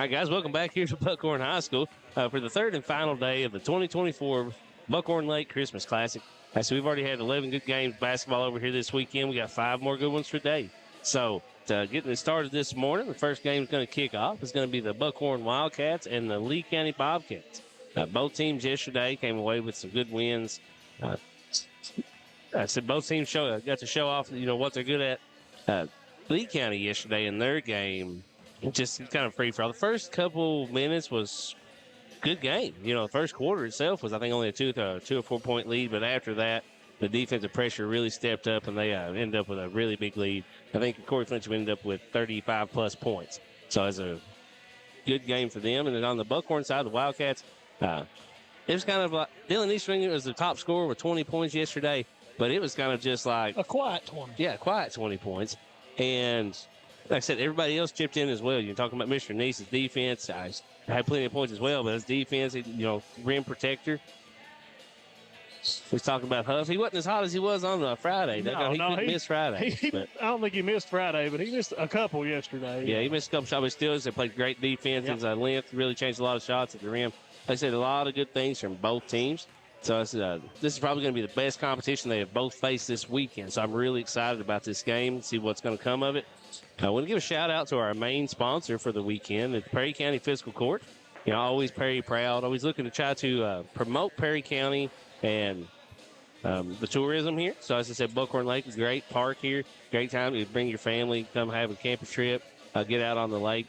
right, guys, welcome back here to Buckhorn High School for the third and final day of the 2024 Buckhorn Lake Christmas Classic. So we've already had 11 good games of basketball over here this weekend. We got 5 more good ones today. So getting it started this morning, the first game is going to kick off. It's going to be the Buckhorn Wildcats and the Lee County Bobcats. Both teams yesterday came away with some good wins. I said both teams got to show off, what they're good at. Lee County yesterday in their game, just kind of free for all. The first couple minutes was good game. The first quarter itself was, I think, only a 2 or 4 point lead, but after that, the defensive pressure really stepped up, and they ended up with a really big lead. I think Corey Fletcher ended up with 35-plus points. So it's a good game for them. And then on the Buckhorn side, the Wildcats, it was kind of like Dylan Eastring was the top scorer with 20 points yesterday, but it was kind of just like a quiet 20. Yeah, quiet 20 points. And like I said, everybody else chipped in as well. You're talking about Mr. Neese's defense. I had plenty of points as well, but his defense, rim protector. He's talking about Huff. He wasn't as hot as he was on Friday. He missed Friday. I don't think he missed Friday, but he missed a couple yesterday. Yeah, he missed a couple shots, but still, they played great defense. His length really changed a lot of shots at the rim. Like I said, a lot of good things from both teams. So this is probably going to be the best competition they have both faced this weekend. So I'm really excited about this game, see what's going to come of it. I want to give a shout-out to our main sponsor for the weekend, the Perry County Fiscal Court. Always Perry proud, always looking to try to promote Perry County and the tourism here. So as I said, Buckhorn Lake is a great park here. Great time to bring your family, come have a camping trip, get out on the lake.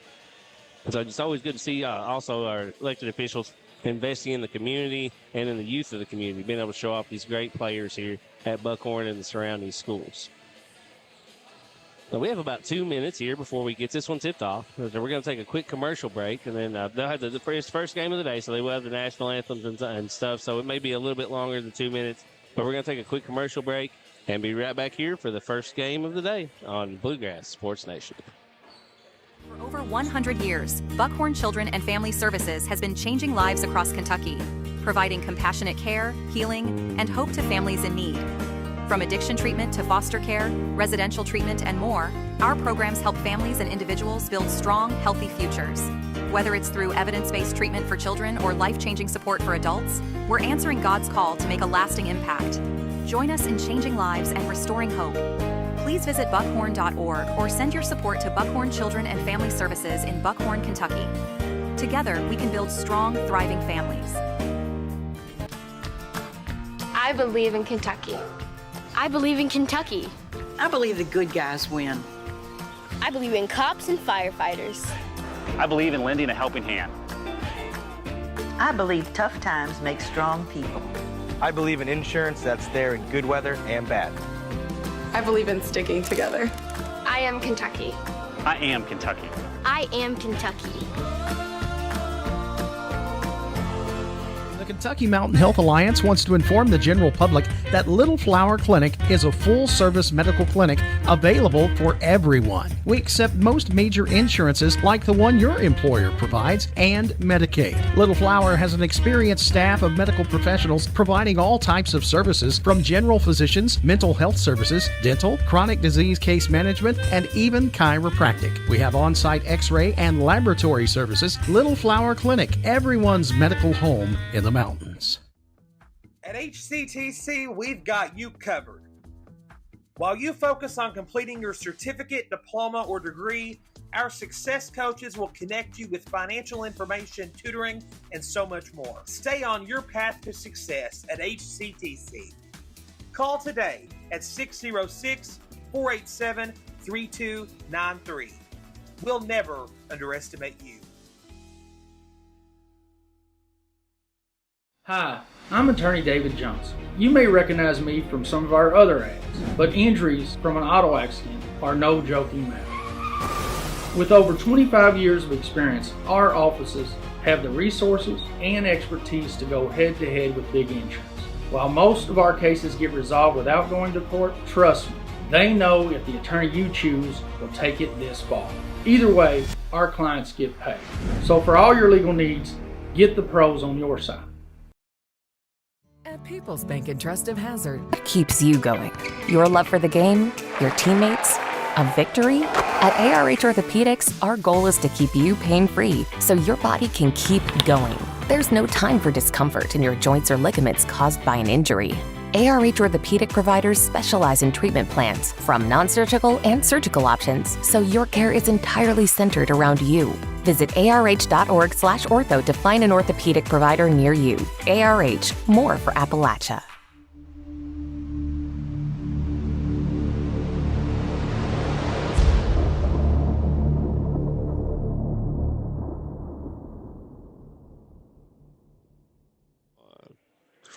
So it's always good to see also our elected officials investing in the community and in the youth of the community, being able to show off these great players here at Buckhorn and the surrounding schools. Now, we have about 2 minutes here before we get this one tipped off. So we're going to take a quick commercial break, and then they'll have the first game of the day, so they will have the national anthems and stuff. So it may be a little bit longer than 2 minutes, but we're going to take a quick commercial break and be right back here for the first game of the day on Bluegrass Sports Nation. For over 100 years, Buckhorn Children and Family Services has been changing lives across Kentucky, providing compassionate care, healing, and hope to families in need. From addiction treatment to foster care, residential treatment, and more, our programs help families and individuals build strong, healthy futures. Whether it's through evidence-based treatment for children or life-changing support for adults, we're answering God's call to make a lasting impact. Join us in changing lives and restoring hope. Please visit buckhorn.org or send your support to Buckhorn Children and Family Services in Buckhorn, Kentucky. Together, we can build strong, thriving families. I believe in Kentucky. I believe in Kentucky. I believe the good guys win. I believe in cops and firefighters. I believe in lending a helping hand. I believe tough times make strong people. I believe in insurance that's there in good weather and bad. I believe in sticking together. I am Kentucky. I am Kentucky. I am Kentucky. The Kentucky Mountain Health Alliance wants to inform the general public that Little Flower Clinic is a full-service medical clinic available for everyone. We accept most major insurances like the one your employer provides and Medicaid. Little Flower has an experienced staff of medical professionals providing all types of services from general physicians, mental health services, dental, chronic disease case management, and even chiropractic. We have on-site x-ray and laboratory services. Little Flower Clinic, everyone's medical home in the mountains. At HCTC, we've got you covered. While you focus on completing your certificate, diploma, or degree, our success coaches will connect you with financial information, tutoring, and so much more. Stay on your path to success at HCTC. Call today at 606-487-3293. We'll never underestimate you. Hi, I'm attorney David Johnson. You may recognize me from some of our other ads, but injuries from an auto accident are no joking matter. With over 25 years of experience, our offices have the resources and expertise to go head-to-head with big insurance. While most of our cases get resolved without going to court, trust me, they know if the attorney you choose will take it this far. Either way, our clients get paid. So for all your legal needs, get the pros on your side. At People's Bank and Trust of Hazard keeps you going. Your love for the game, your teammates, a victory. At ARH Orthopedics, our goal is to keep you pain-free so your body can keep going. There's no time for discomfort in your joints or ligaments caused by an injury. ARH Orthopedic providers specialize in treatment plans, from non-surgical and surgical options, so your care is entirely centered around you. Visit arh.org/ortho to find an orthopedic provider near you. ARH, more for Appalachia.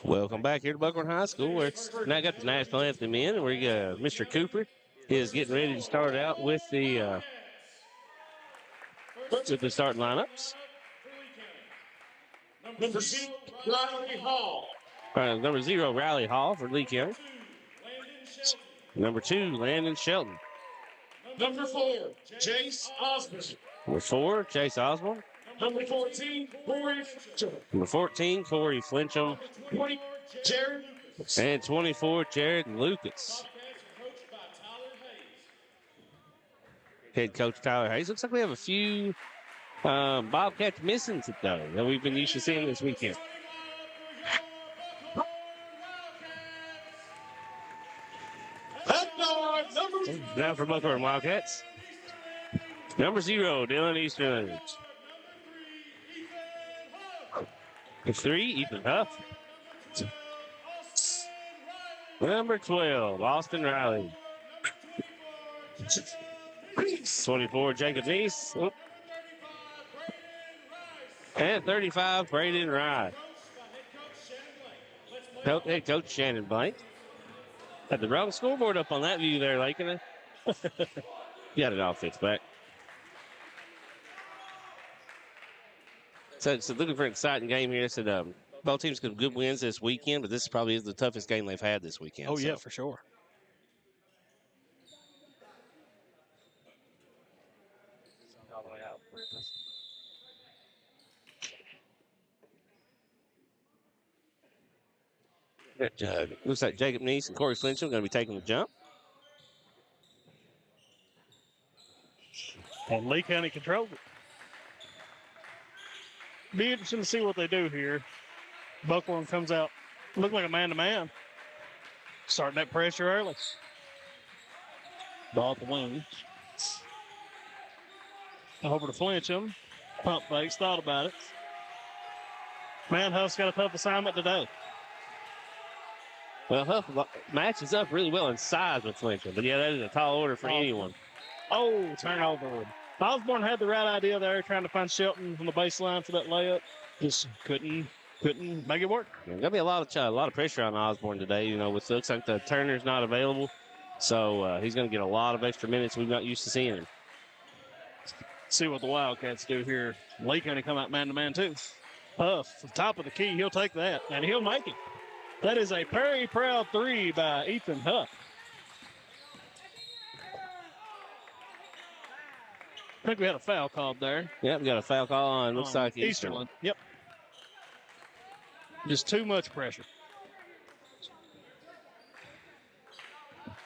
Welcome back here to Buckhorn High School, where it's now got the national anthem in, and Mr. Cooper is getting ready to start out with the starting lineups. Number 0, Riley Hall. Number 0, Riley Hall for Lee County. Number 2, Landon Shelton. Number 4, Jace Osborne. Number 4, Chase Osborne. Number 14, Corey Flincham. Number 14, Corey Flincham. 20, Jared Lucas. And 24, Jared Lucas. Head coach Tyler Hayes. Looks like we have a few Bobcats missing today that we've been used to seeing this weekend. Now for Buckhorn Wildcats. Number 0, Dylan Eastern. 3, Ethan Huff. Number 12, Austin Riley. 24, Jacob Neese. And 35, Braden Rye. Head coach Shannon Blank. Had the wrong scoreboard up on that view there, Lakin. Got it all fixed back. So looking for an exciting game here. Said both teams got good wins this weekend, but this probably is the toughest game they've had this weekend. Oh, yeah, for sure. Looks like Jacob Neese and Corey Flincham are going to be taking the jump. And Lee County controlled it. Be interesting to see what they do here. Buckhorn comes out, look like a man-to-man. Starting that pressure early. Ball at the wing. Over to Flincham. Pump fakes, thought about it. Man, Huff's got a tough assignment today. Well, Huff matches up really well in size with Flincham, but yeah, that is a tall order for anyone. Oh, turnover. Osborne had the right idea there, trying to find Shelton from the baseline for that layup. Just couldn't make it work. There's gonna be a lot of pressure on Osborne today. You know, with looks like the Turner's not available, so he's gonna get a lot of extra minutes we've not used to seeing him. See what the Wildcats do here. Lee County come out man-to-man too. Huff, top of the key, he'll take that, and he'll make it. That is a very proud 3 by Ethan Huff. I think we had a foul called there. Yep, we got a foul call on. Looks like Easterland. Yep. Just too much pressure.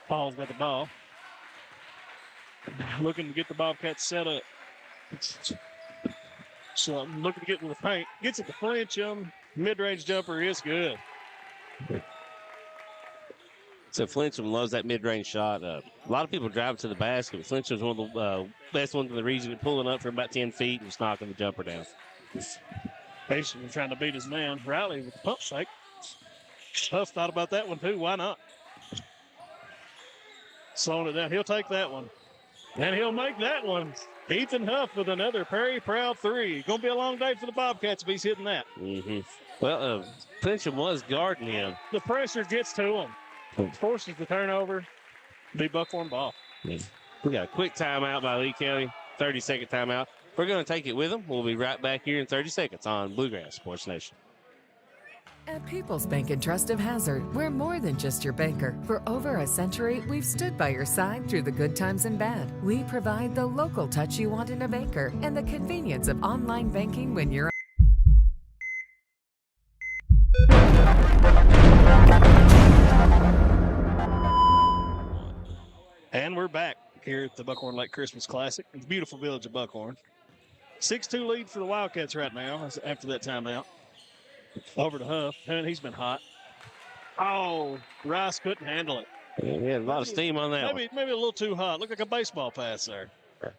Paul's got the ball. Looking to get the Bobcats set up. So I'm looking to get in the paint. Gets it to Flincham. Mid-range jumper is good. So Flincham loves that mid-range shot. A lot of people drive to the basket. Flincham's one of the best ones in the region, pulling up for about 10 feet and just knocking the jumper down. Basically trying to beat his man. Riley with the pump fake. Huff thought about that one too. Why not? Slowing it down. He'll take that one. And he'll make that one. Ethan Huff with another very proud 3. Going to be a long day for the Bobcats if he's hitting that. Mm-hmm. Well, Flincham was guarding him. The pressure gets to him. Forces the turnover. Be Buckhorn ball. We got a quick timeout by Lee County. 30-second timeout. We're going to take it with them. We'll be right back here in 30 seconds on Bluegrass Sports Nation. At People's Bank and Trust of Hazard, we're more than just your banker. For over a century, we've stood by your side through the good times and bad. We provide the local touch you want in a banker and the convenience of online banking when you're And we're back. here at the Buckhorn Lake Christmas Classic. It's a beautiful village of Buckhorn. 6-2 lead for the Wildcats right now after that timeout. Over to Huff, and he's been hot. Oh, Rice couldn't handle it. Yeah, a lot of steam on that. Maybe a little too hot. Looked like a baseball pass there. You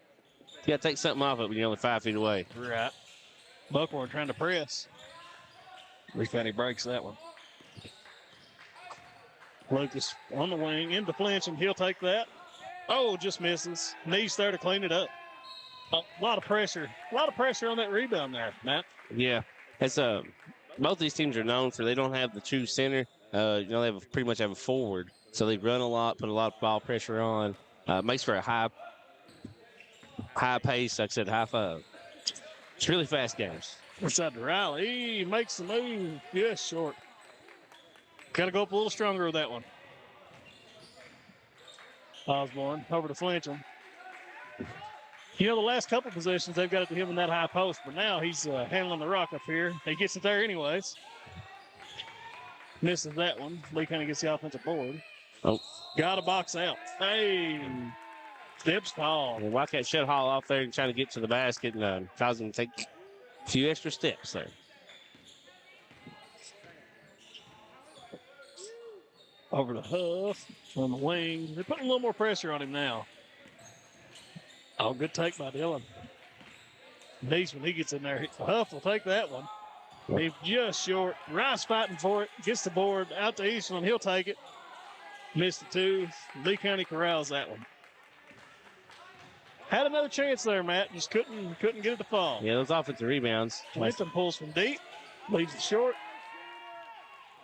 got to take something off it when you're only 5 feet away. Right. Buckhorn trying to press. He breaks that one. Lucas on the wing, into flinch, and he'll take that. Oh, just misses. Knees there to clean it up. A lot of pressure. A lot of pressure on that rebound there, Matt. Yeah. It's both these teams are known for they don't have the true center. They pretty much have a forward. So they run a lot, put a lot of ball pressure on. Makes for a high pace, like I said, high five. It's really fast games. Inside to Riley. He makes the move. Yes, short. Got to go up a little stronger with that one. Osborne over to Flincham. You know, the last couple possessions, they've got it to him in that high post, but now he's handling the rock up here. He gets it there anyways. Misses that one. Lee kind of gets the offensive board. Oh. Got a box out. Hey. Steps called. Wildcat shut Hall off there and trying to get to the basket and causing him to take a few extra steps there. Over to Huff on the wing. They're putting a little more pressure on him now. Oh, good take by Dillon. Nice when he gets in there. Huff will take that one. He's just short. Rice fighting for it. Gets the board out to Eastland. He'll take it. Missed the two. Lee County corrals that one. Had another chance there, Matt. Just couldn't get it to fall. Yeah, those offensive rebounds. Clinton pulls from deep. Leaves it short.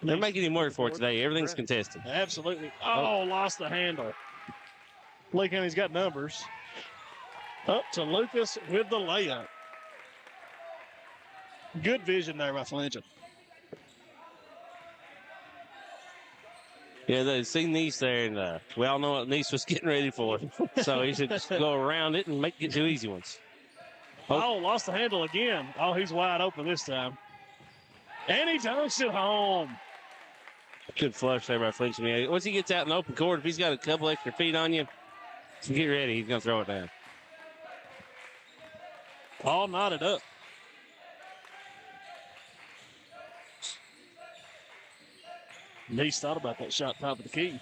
They're making him work for it today. Everything's contested. Absolutely. Oh, lost the handle. Lee County's got numbers. Up to Lucas with the layup. Good vision there by Flincham. Yeah, they see Nice there, and we all know what Nice was getting ready for. So he should just go around it and get 2 easy ones. Oh, lost the handle again. Oh, he's wide open this time. And he dunks it home. Good flush there by Flincham. Once he gets out in the open court, if he's got a couple extra feet on you, get ready. He's going to throw it down. All knotted up. Nice thought about that shot top of the key.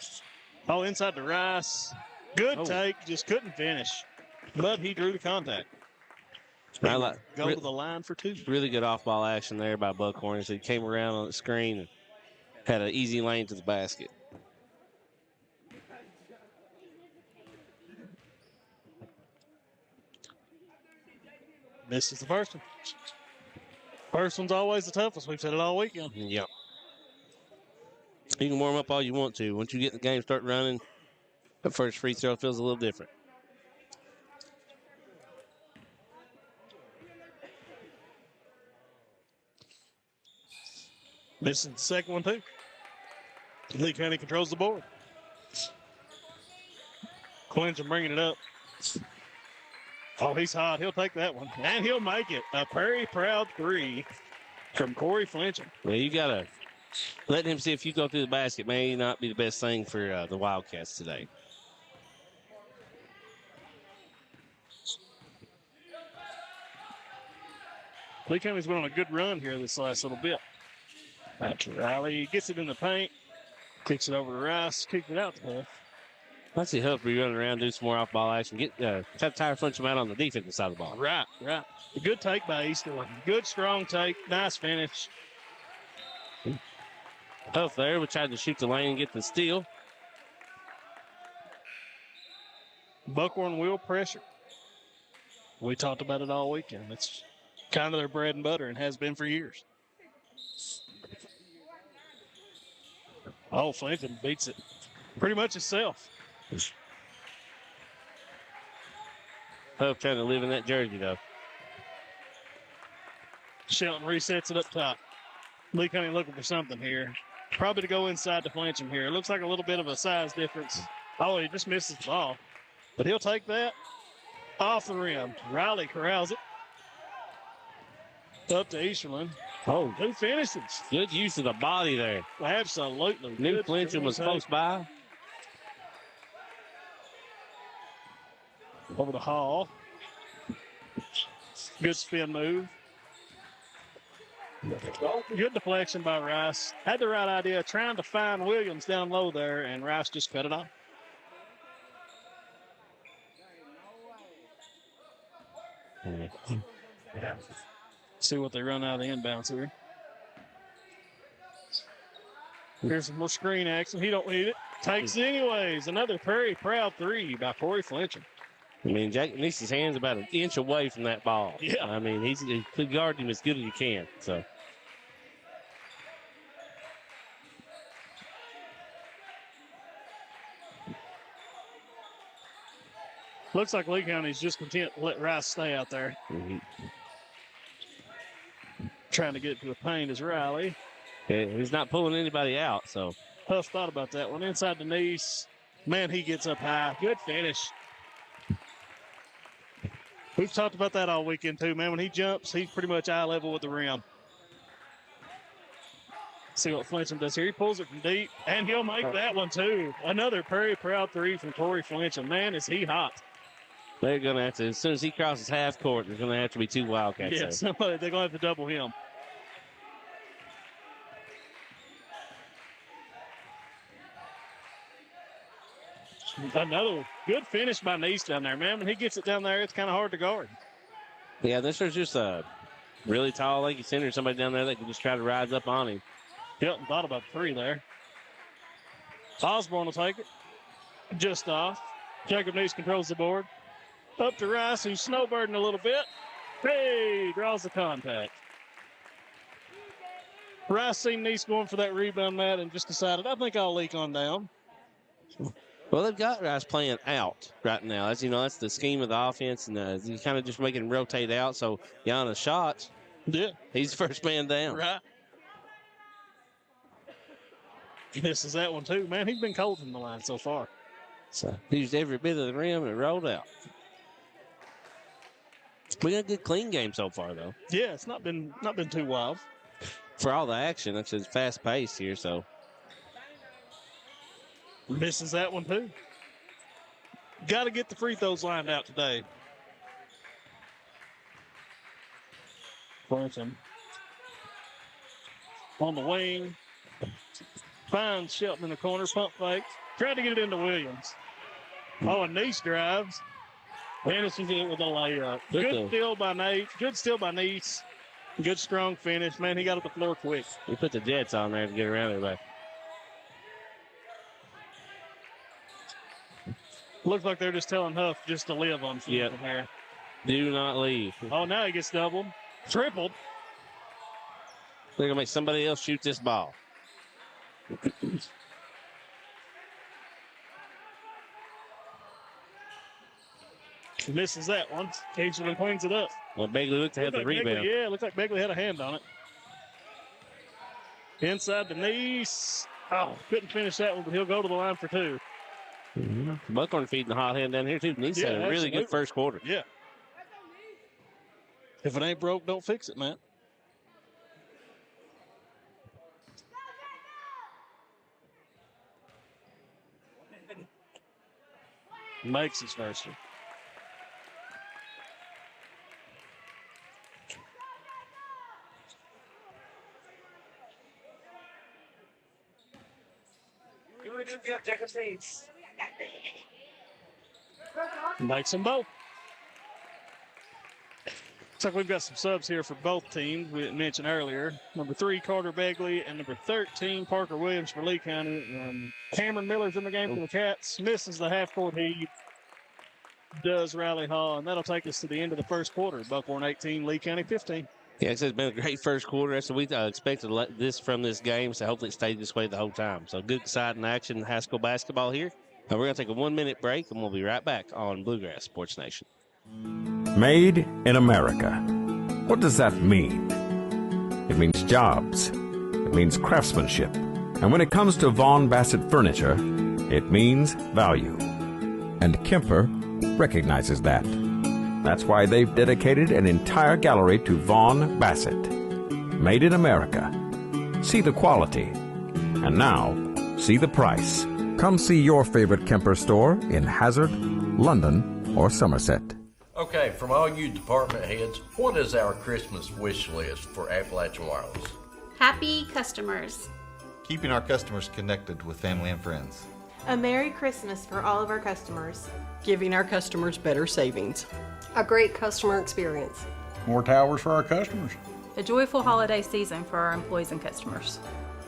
Oh, inside to Rice. Good take. Just couldn't finish. But he drew the contact. Go to the line for 2. Really good off-ball action there by Buckhorn. So he came around on the screen and had an easy lane to the basket. Misses the first one. First one's always the toughest. We've said it all weekend. Yep. You can warm up all you want to. Once you get the game start running, the first free throw feels a little different. Missing the second one, too. Lee County controls the board. Clinton bringing it up. Oh, he's hot. He'll take that one. And he'll make it. A very proud 3 from Corey Flincham. Well, you got to let him see if you go through the basket may not be the best thing for the Wildcats today. Lee County's been on a good run here this last little bit. After Riley gets it in the paint, kicks it over to Rice, kicks it out to Huff. I see Huff be running around, do some more off-ball action, try to tire Flincham out on the defensive side of the ball. Right. A good take by Easterling. Good, strong take. Nice finish. Huff there. We tried to shoot the lane and get the steal. Buckhorn will pressure. We talked about it all weekend. It's kind of their bread and butter and has been for years. Oh, Flincham beats it pretty much himself. Huff trying to live in that jersey, though. Shelton resets it up top. Lee County looking for something here. Probably to go inside to Flincham here. It looks like a little bit of a size difference. Oh, he just misses the ball. But he'll take that off the rim. Riley corrals it. Up to Easterling. Oh, 2 finishes. Good use of the body there. Absolutely. Knew Flincham was close by. Over the Hall. Good spin move. Good deflection by Rice. Had the right idea, trying to find Williams down low there, and Rice just cut it off. See what they run out of the inbounds here. Here's some more screen action. He don't need it. Takes it anyways. Another very proud three by Corey Fletcher. I mean, Jack McNeese's hand's about an inch away from that ball. Yeah. I mean, he could guard him as good as you can. So. Looks like Lee County's just content to let Rice stay out there. Mm-hmm. Trying to get to the paint is Riley. Yeah, he's not pulling anybody out, so. Huff thought about that one. Inside Denise. Man, he gets up high. Good finish. We've talked about that all weekend, too, man. When he jumps, he's pretty much eye level with the rim. See what Flincham does here. He pulls it from deep, and he'll make that one, too. Another very proud three from Corey Flincham. Man, is he hot. They're going to have to, as soon as he crosses half court, there's going to have to be two Wildcats. Yes, they're going to have to double him. Another good finish by Neese down there, man. When he gets it down there, it's kind of hard to guard. Yeah, this was just a really tall, lanky center, somebody down there that can just try to rise up on him. Hilton thought about the three there. Osborne will take it. Just off. Jacob Neese controls the board. Up to Rice, who's snowbirding a little bit. Hey, draws the contact. Rice seen Neese going for that rebound, Matt, and just decided, I think I'll leak on down. Well, they've got Rice playing out right now. As you know, that's the scheme of the offense, and you kind of just making him rotate out. So, on the shots, yeah, he's the first man down. Right. Misses that one, too. Man, he's been cold from the line so far. So, he used every bit of the rim and rolled out. We got a good clean game so far, though. Yeah, it's not been too wild. For all the action, it's fast paced here, so. Misses that one, too. Got to get the free throws lined out today. Clemson. On the wing. Finds Shelton in the corner. Pump fake. Tried to get it into Williams. Oh, and Neese drives. Finishes it with a layup. Good steal by Nate. Good steal by Neese. Good strong finish. Man, he got up the floor quick. He put the Jets on there to get around everybody. Looks like they're just telling Huff just to live on from there. Do not leave. Oh, now he gets doubled. Tripled. They're going to make somebody else shoot this ball. Misses that one. Easily cleans it up. Well, Begley looked to have the rebound. Yeah, looks like Begley had a hand on it. Inside Denise. Oh, couldn't finish that one, but he'll go to the line for two. Mm-hmm. Buckhorn feeding the hot hand down here, too. Denise had a really good first quarter. Yeah. If it ain't broke, don't fix it, man. Makes his first one. Makes them both. Looks like we've got some subs here for both teams. We didn't mention earlier. Number 3, Carter Begley, and number 13, Parker Williams for Lee County. Cameron Miller's in the game for the Cats. Misses the half-court heave. Does Riley Hall, and that'll take us to the end of the first quarter. Buckhorn 18, Lee County 15. Yeah, it's been a great first quarter. So we expected this from this game, so hopefully it stayed this way the whole time. So good, exciting action in high school basketball here. We're going to take a 1-minute break, and we'll be right back on Bluegrass Sports Nation. Made in America. What does that mean? It means jobs. It means craftsmanship. And when it comes to Vaughn Bassett furniture, it means value. And Kemper recognizes that. That's why they've dedicated an entire gallery to Vaughn Bassett. Made in America. See the quality. And now, see the price. Come see your favorite Kemper store in Hazard, London, or Somerset. Okay, from all you department heads, what is our Christmas wish list for Appalachian Wireless? Happy customers. Keeping our customers connected with family and friends. A Merry Christmas for all of our customers. Giving our customers better savings. A great customer experience. More towers for our customers. A joyful holiday season for our employees and customers.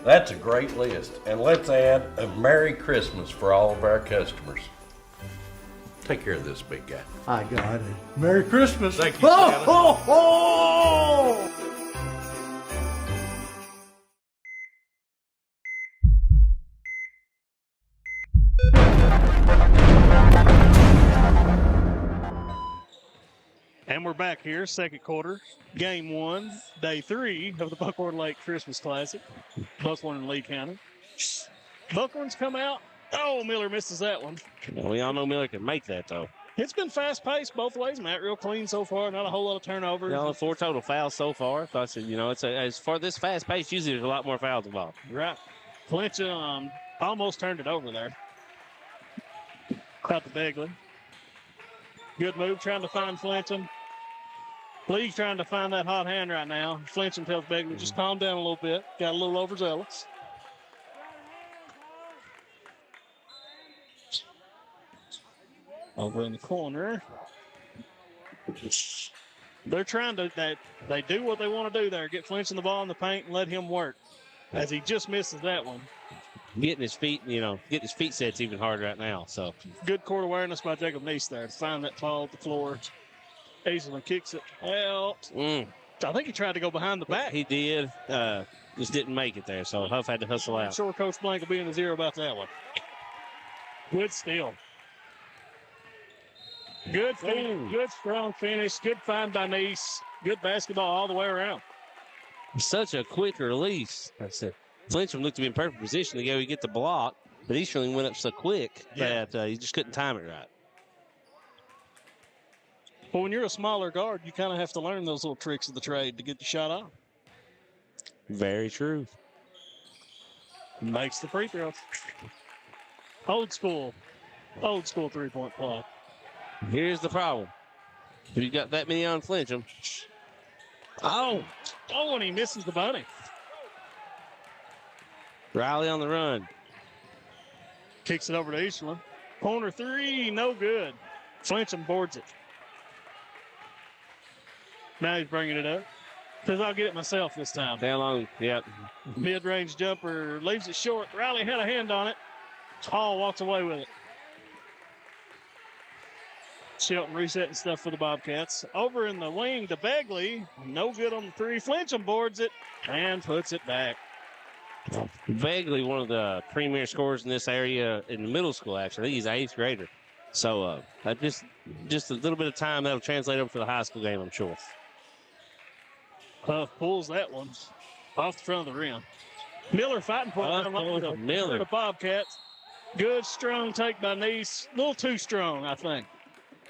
That's a great list. And let's add a Merry Christmas for all of our customers. Take care of this big guy. I got it. Merry Christmas. Thank you, ho, Santa. ho, ho! And we're back here, second quarter, game 1, day 3 of the Buckhorn Lake Christmas Classic. Buckhorn and Lee County. Buckhorn's come out. Oh, Miller misses that one. Well, we all know Miller can make that, though. It's been fast-paced both ways, Matt. Real clean so far. Not a whole lot of turnovers. Only 4 total fouls so far. So I said, as far this fast-paced, usually there's a lot more fouls involved. Right. Clinch almost turned it over there. Out to Begley. Good move, trying to find Flincham. Lee's trying to find that hot hand right now. Flincham tells Begley, just calm down a little bit. Got a little overzealous. Over in the corner. They're trying to, they do what they want to do there. Get Flincham the ball in the paint and let him work. As he just misses that one. Getting his feet set's even harder right now. So good court awareness by Jacob Neese there to find that ball at the floor. Hazelman kicks it out. I think he tried to go behind the back. He did. Just didn't make it there. So Huff had to hustle out. I'm sure Coach Blank will be in the zero about that one. Good steal. Good finish. Good strong finish. Good find by Neese. Good basketball all the way around. Such a quick release. I said, Flincham looked to be in perfect position to go get the block, but Easterling went up so quick that he just couldn't time it right. Well, when you're a smaller guard, you kind of have to learn those little tricks of the trade to get the shot off. Very true. Makes the free throw. Old school 3-point play. Here's the problem. If you got that many on Flincham. Oh, and he misses the bunny. Riley on the run. Kicks it over to Eastland. Corner 3, no good. Flincham boards it. Now he's bringing it up. Says, I'll get it myself this time. Down long, yep. Mid-range jumper, leaves it short. Riley had a hand on it. Hall walks away with it. Shelton resetting stuff for the Bobcats. Over in the wing to Begley. No good on the 3. Flincham boards it and puts it back. Begley, one of the premier scorers in this area in the middle school, actually. I think he's an 8th grader. So just a little bit of time that'll translate over to the high school game, I'm sure. Huff pulls that one off the front of the rim. Miller fighting for it. Miller. The Bobcats. Good, strong take by Neese. A little too strong, I think.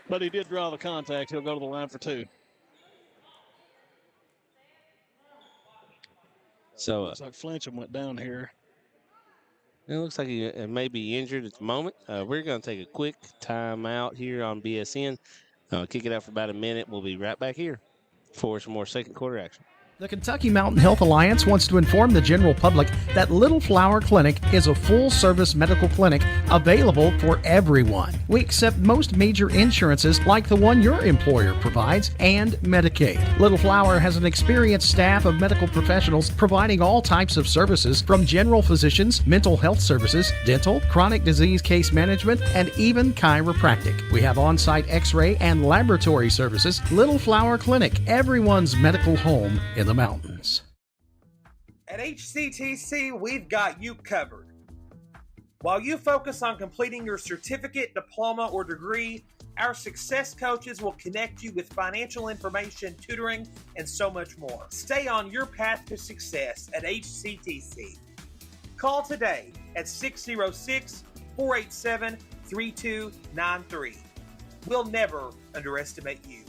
But he did draw the contact. He'll go to the line for 2. So looks like Flincham went down here. It looks like he may be injured at the moment. We're going to take a quick timeout here on BSN. Kick it out for about a minute. We'll be right back here for some more second quarter action. The Kentucky Mountain Health Alliance wants to inform the general public that Little Flower Clinic is a full-service medical clinic available for everyone. We accept most major insurances like the one your employer provides and Medicaid. Little Flower has an experienced staff of medical professionals providing all types of services from general physicians, mental health services, dental, chronic disease case management, and even chiropractic. We have on-site x-ray and laboratory services. Little Flower Clinic, everyone's medical home in the mountains. At HCTC, we've got you covered. While you focus on completing your certificate, diploma, or degree, our success coaches will connect you with financial information, tutoring, and so much more. Stay on your path to success at HCTC. Call today at 606-487-3293. We'll never underestimate you.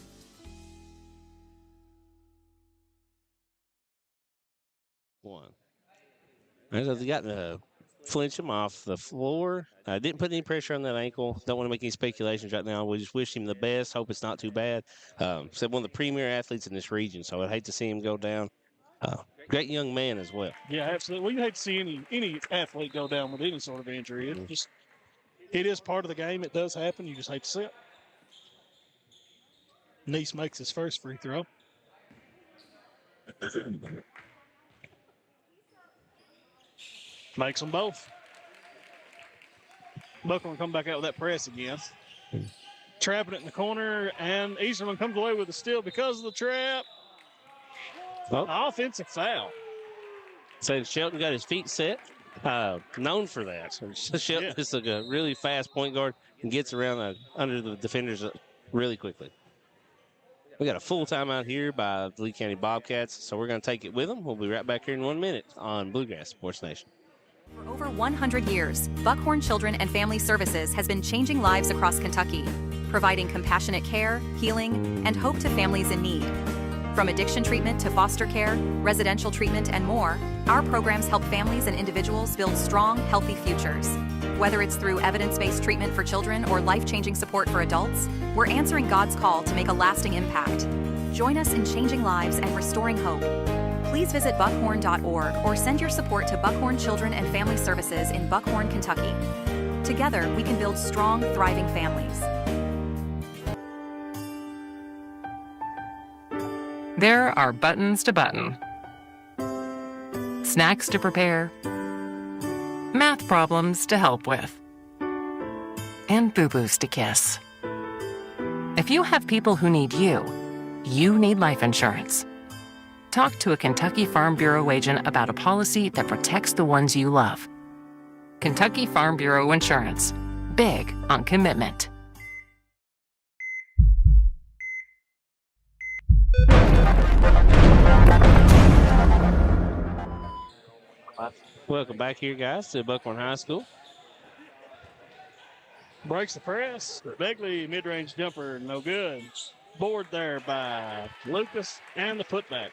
One. As they've gotten Flincham off the floor, Didn't put any pressure on that ankle. Don't want to make any speculations right now. We just wish him the best. Hope it's not too bad. Said one of the premier athletes in this region, so I'd hate to see him go down. Great young man as well. Yeah, absolutely. Well, you hate to see any athlete go down with any sort of injury. It is part of the game. It does happen. You just hate to see it. Neese makes his first free throw. Makes them both. Buckhorn come back out with that press again. Trapping it in the corner, and Easterman comes away with a steal because of the trap. Offensive foul. So Shelton got his feet set. Known for that. So Shelton is a really fast point guard and gets around under the defenders really quickly. We got a full timeout here by the Lee County Bobcats, so we're going to take it with them. We'll be right back here in 1 minute on Bluegrass Sports Nation. For over 100 years, Buckhorn Children and Family Services has been changing lives across Kentucky, providing compassionate care, healing, and hope to families in need. From addiction treatment to foster care, residential treatment, and more, our programs help families and individuals build strong, healthy futures. Whether it's through evidence-based treatment for children or life-changing support for adults, we're answering God's call to make a lasting impact. Join us in changing lives and restoring hope. Please visit buckhorn.org or send your support to Buckhorn Children and Family Services in Buckhorn, Kentucky. Together, we can build strong, thriving families. There are buttons to button, snacks to prepare, math problems to help with, and boo-boos to kiss. If you have people who need you, you need life insurance. Talk to a Kentucky Farm Bureau agent about a policy that protects the ones you love. Kentucky Farm Bureau Insurance. Big on commitment. Welcome back here, guys, to Buckhorn High School. Breaks the press. Begley mid-range jumper, no good. Board there by Lucas and the putback.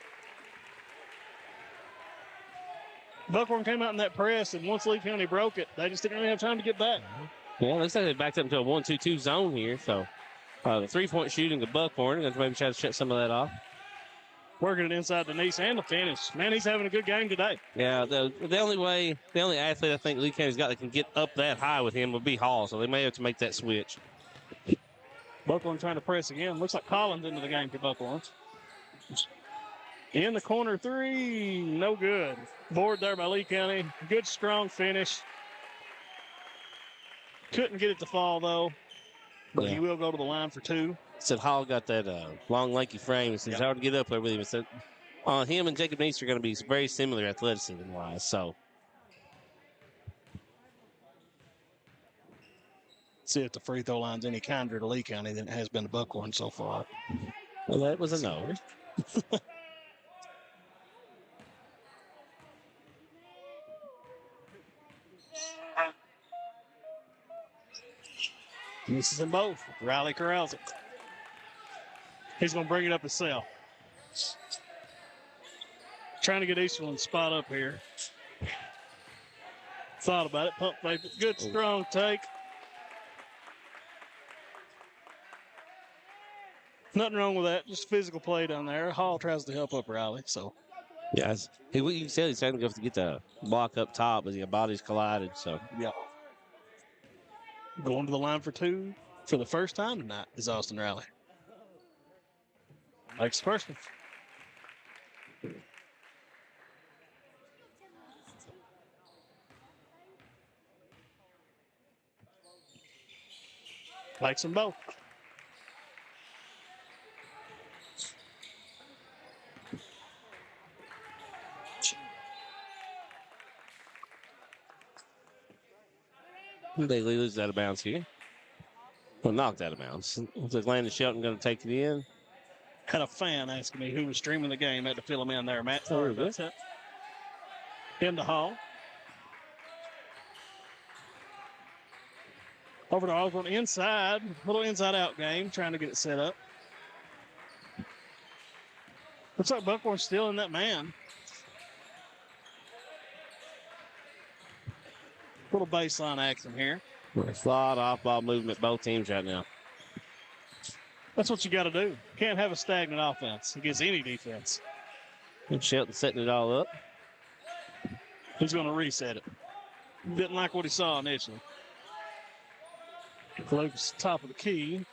Buckhorn came out in that press, and once Lee County broke it, they just didn't really have time to get back. Well, looks like they backed up into a 1-2-2 zone here, so the three-point shooting to Buckhorn. Going to maybe try to shut some of that off. Working it inside the Neese and the finish. Man, he's having a good game today. Yeah, the only athlete I think Lee County's got that can get up that high with him would be Hall, so they may have to make that switch. Buckhorn trying to press again. Looks like Collins into the game for Buckhorn. In the corner three, no good. Board there by Lee County. Good, strong finish. Couldn't get it to fall, though. But he will go to the line for two. Said Hall got that long, lanky frame. It's hard to get up there with him. So, him and Jacob Neese are going to be very similar athleticism-wise. So, see if the free throw line's any kinder to Lee County than it has been to Buckhorn so far. Well, that was a no. Misses them both. Riley corrals it. He's going to bring it up himself. Trying to get Easterland spot up here. Thought about it. Pump fake. Good, strong take. Nothing wrong with that. Just physical play down there. Hall tries to help up Riley. So, yes. You can tell he's trying to go to get the block up top as your bodies collided. So, yeah. Going to the line for two for the first time tonight is Austin Riley. Makes the first one. Makes them both. They lose out of bounds here. Well, knocked out of bounds. Looks like Landon Shelton going to take it in. Had a fan asking me who was streaming the game. Had to fill him in there, Matt. Sorry about that. Into Hall. Over to Osborne inside. Little inside-out game. Trying to get it set up. Looks like Buckhorn's still in that man. Little baseline action here. There's a lot of off-ball movement, both teams right now. That's what you got to do. Can't have a stagnant offense against any defense. And Shelton setting it all up. He's going to reset it. Didn't like what he saw initially. Lucas, top of the key.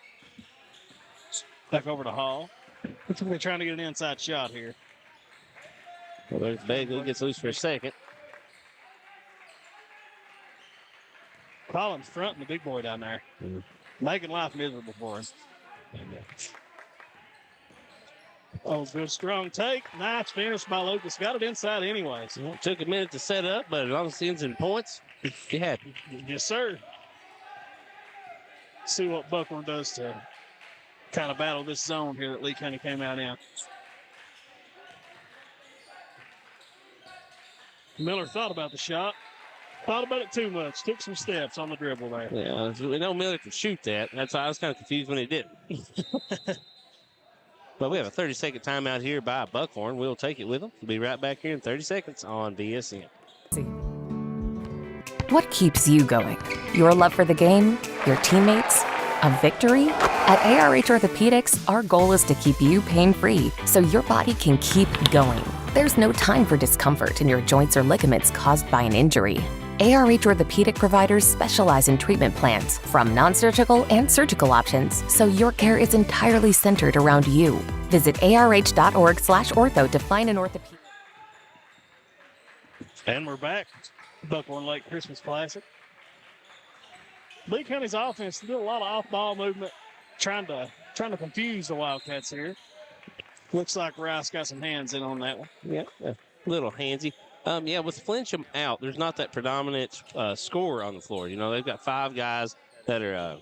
Back over to Hall. They're trying to get an inside shot here. Well, there's Bagley, gets loose for a second. Collins fronting the big boy down there. Making life miserable for him. Oh, good strong take. Nice finish by Lucas. Got it inside anyways. Well, it took a minute to set up, but as long as it ends in points, you're happy. Yes, sir. See what Buckhorn does to kind of battle this zone here that Lee County came out in. Miller thought about the shot. Thought about it too much. Took some steps on the dribble there. Yeah, we know Miller can shoot that. That's why I was kind of confused when he didn't. But we have a 30-second timeout here by Buckhorn. We'll take it with them. We'll be right back here in 30 seconds on VSN. What keeps you going? Your love for the game? Your teammates? A victory? At ARH Orthopedics, our goal is to keep you pain-free so your body can keep going. There's no time for discomfort in your joints or ligaments caused by an injury. ARH Orthopedic providers specialize in treatment plans, from non-surgical and surgical options, so your care is entirely centered around you. Visit arh.org/ortho to find an orthopedic. And we're back. Buckhorn Lake Christmas Classic. Lee County's offense did a lot of off-ball movement, trying to confuse the Wildcats here. Looks like Rice got some hands in on that one. Yeah, a little handsy. Yeah, with Flincham out, there's not that predominant scorer on the floor. You know, they've got 5 guys that are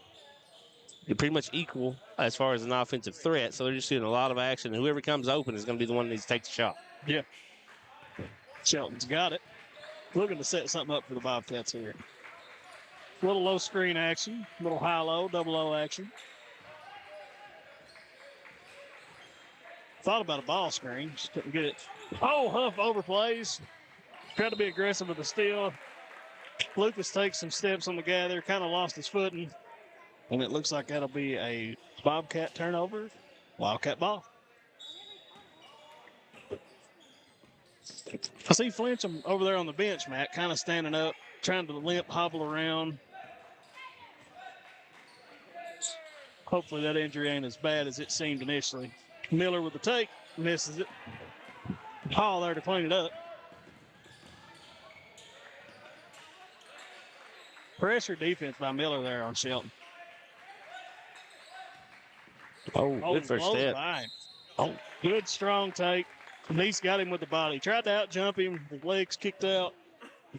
pretty much equal as far as an offensive threat, so they're just doing a lot of action, and whoever comes open is going to be the one that needs to take the shot. Yeah. Shelton's got it. Looking to set something up for the Bobcats here. A little low screen action, a little high-low, double-O action. Thought about a ball screen, just couldn't get it. Oh, Huff overplays. Tried to be aggressive with the steal. Lucas takes some steps on the gather, kind of lost his footing. And it looks like that'll be a Bobcat turnover. Wildcat ball. I see Flincham over there on the bench, Matt, kind of standing up, trying to limp, hobble around. Hopefully that injury ain't as bad as it seemed initially. Miller with the take, misses it. Hall there to clean it up. Pressure defense by Miller there on Shelton. Oh, good first step. Oh, good strong take. Nice got him with the body. Tried to out-jump him. His legs kicked out.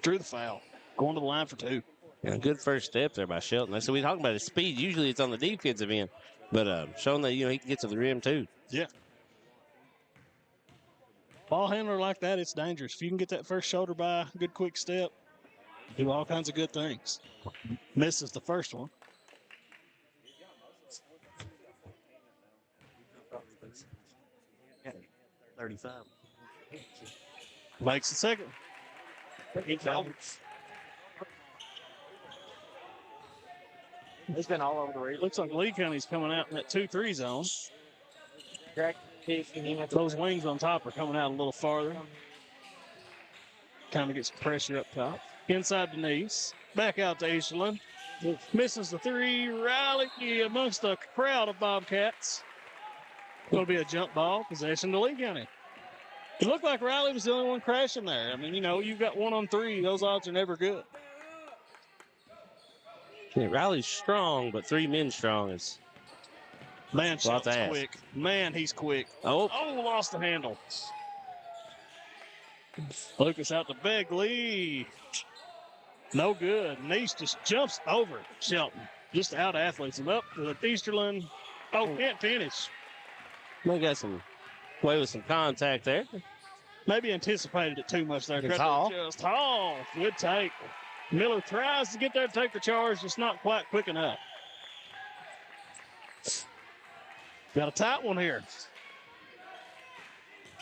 Drew the foul. Going to the line for 2. Yeah, good first step there by Shelton. So we talk about his speed. Usually it's on the defensive end, but showing that, you know, he can get to the rim too. Yeah. Ball handler like that, it's dangerous. If you can get that first shoulder by, good quick step, do all kinds of good things. Misses the first one. Makes the second. It's been all over the radio. Looks like Lee County's coming out in that 2-3 zone. Those wings on top are coming out a little farther. Kind of gets pressure up top. Inside Denise. Back out to Easterlin. Misses the 3. Riley amongst a crowd of Bobcats. Going to be a jump ball. Possession to Lee County. It looked like Riley was the only one crashing there. I mean, you know, you've got 1 on 3. Those odds are never good. Yeah, Riley's strong, but 3 men strong is man. Shelton's quick. Man, he's quick. Oh, lost the handle. Lucas out to Begley. No good. Nice just jumps over Shelton. Just out athletes him up to the Easterlin. Oh, can't finish. They got some way with some contact there. Maybe anticipated it too much there. It's Hall. Just Hall. Good take. Miller tries to get there to take the charge, just not quite quick enough. Got a tight one here,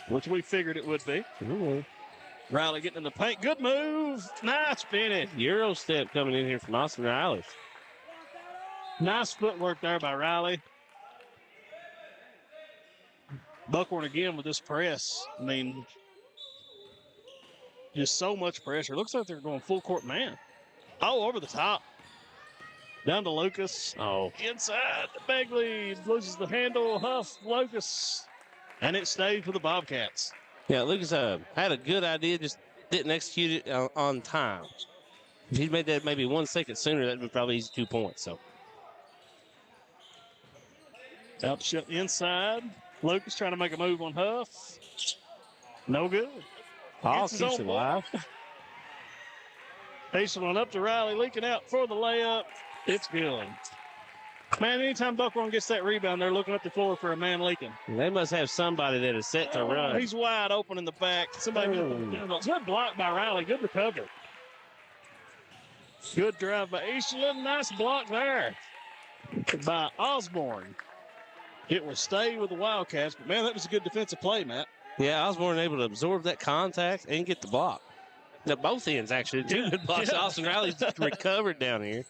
which we figured it would be. Ooh. Riley getting in the paint. Good move. Nice finish. Euro step coming in here from Austin Riley. Nice footwork there by Riley. Buckhorn again with this press. I mean, just so much pressure. Looks like they're going full court man. Oh, over the top. Down to Lucas. Oh. Inside. Begley loses the handle. Huff, Lucas. And it stayed for the Bobcats. Yeah, Lucas had a good idea, just didn't execute it on time. If he'd made that maybe 1 second sooner, that would be probably easy 2 points. So Out shut inside. Lucas trying to make a move on Huff. No good. Hall keeps it alive. Patient one up to Riley, leaking out for the layup. It's good. Man, anytime Buckhorn gets that rebound, they're looking up the floor for a man leaking. They must have somebody that is set to run. He's wide open in the back. Somebody good block by Riley. Good recovery. Good drive by Eastland. Nice block there by Osborne. It will stay with the Wildcats, but man, that was a good defensive play, Matt. Yeah, Osborne able to absorb that contact and get the block. Now, both ends, actually. Two good blocks. Yeah. Austin Riley recovered down here.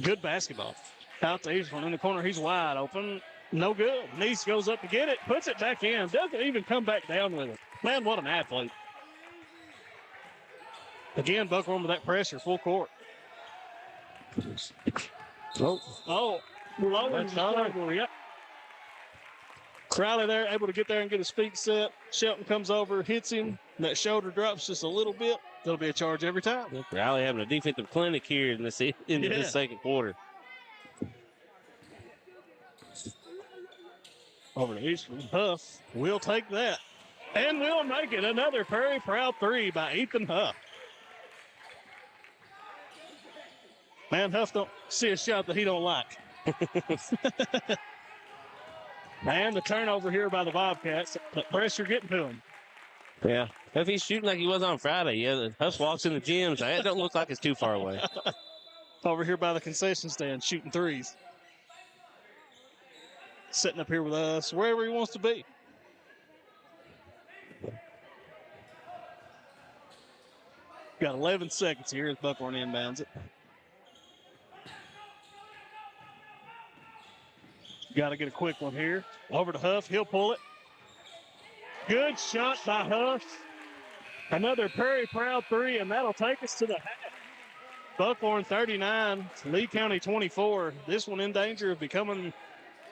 Good basketball. Out to Eastland in the corner. He's wide open. No good. Neese goes up to get it, puts it back in. Doesn't even come back down with it. Man, what an athlete. Again, Buckhorn with that pressure, full court. Oh, low. Yep. Riley there, able to get there and get his feet set. Shelton comes over, hits him. That shoulder drops just a little bit. That'll be a charge every time. Riley having a defensive clinic here in this second quarter. Over to Eastland. Huff will take that. And we'll make it another very proud three by Ethan Huff. Man, Huff don't see a shot that he don't like. And the turnover here by the Bobcats. The pressure getting to him. Yeah. If he's shooting like he was on Friday, yeah, Huff walks in the gym, so that don't look like it's too far away. Over here by the concession stand, shooting threes. Sitting up here with us, wherever he wants to be. Got 11 seconds here as Buckhorn inbounds it. Got to get a quick one here. Over to Huff. He'll pull it. Good shot by Huff. Another very proud three, and that'll take us to the half. Buckhorn 39, Lee County 24. This one in danger of becoming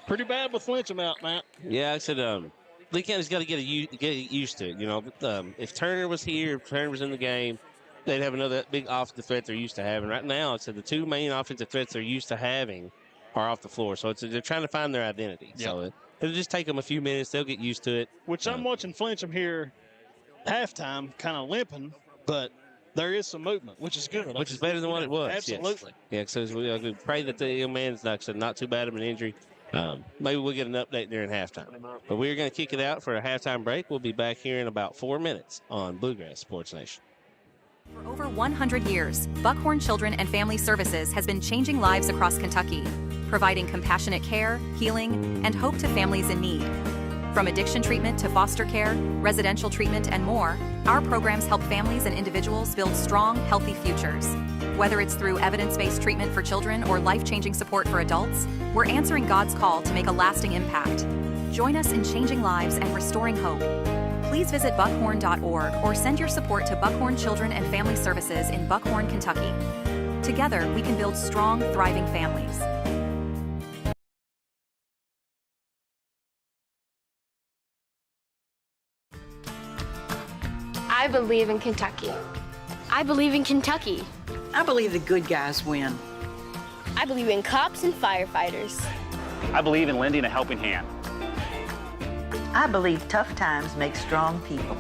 pretty bad with Flincham out, Matt. Yeah, I said Lee County's got to get used to it. You know, if Turner was here, if Turner was in the game, they'd have another big offensive threat they're used to having. Right now, I said the two main offensive threats they're used to having are off the floor. So they're trying to find their identity. Yep. So it'll just take them a few minutes. They'll get used to it. Which I'm watching Flincham here halftime, kind of limping, but there is some movement, which is good. Which is better than what it was. Absolutely. Yes. Yeah, so we pray that the young man's not too bad of an injury. Maybe we'll get an update during halftime. But we're going to kick it out for a halftime break. We'll be back here in about 4 minutes on Bluegrass Sports Nation. For over 100 years, Buckhorn Children and Family Services has been changing lives across Kentucky, providing compassionate care, healing, and hope to families in need. From addiction treatment to foster care, residential treatment, and more, our programs help families and individuals build strong, healthy futures. Whether it's through evidence-based treatment for children or life-changing support for adults, we're answering God's call to make a lasting impact. Join us in changing lives and restoring hope. Please visit buckhorn.org or send your support to Buckhorn Children and Family Services in Buckhorn, Kentucky. Together, we can build strong, thriving families. I believe in Kentucky. I believe in Kentucky. I believe the good guys win. I believe in cops and firefighters. I believe in lending a helping hand. I believe tough times make strong people.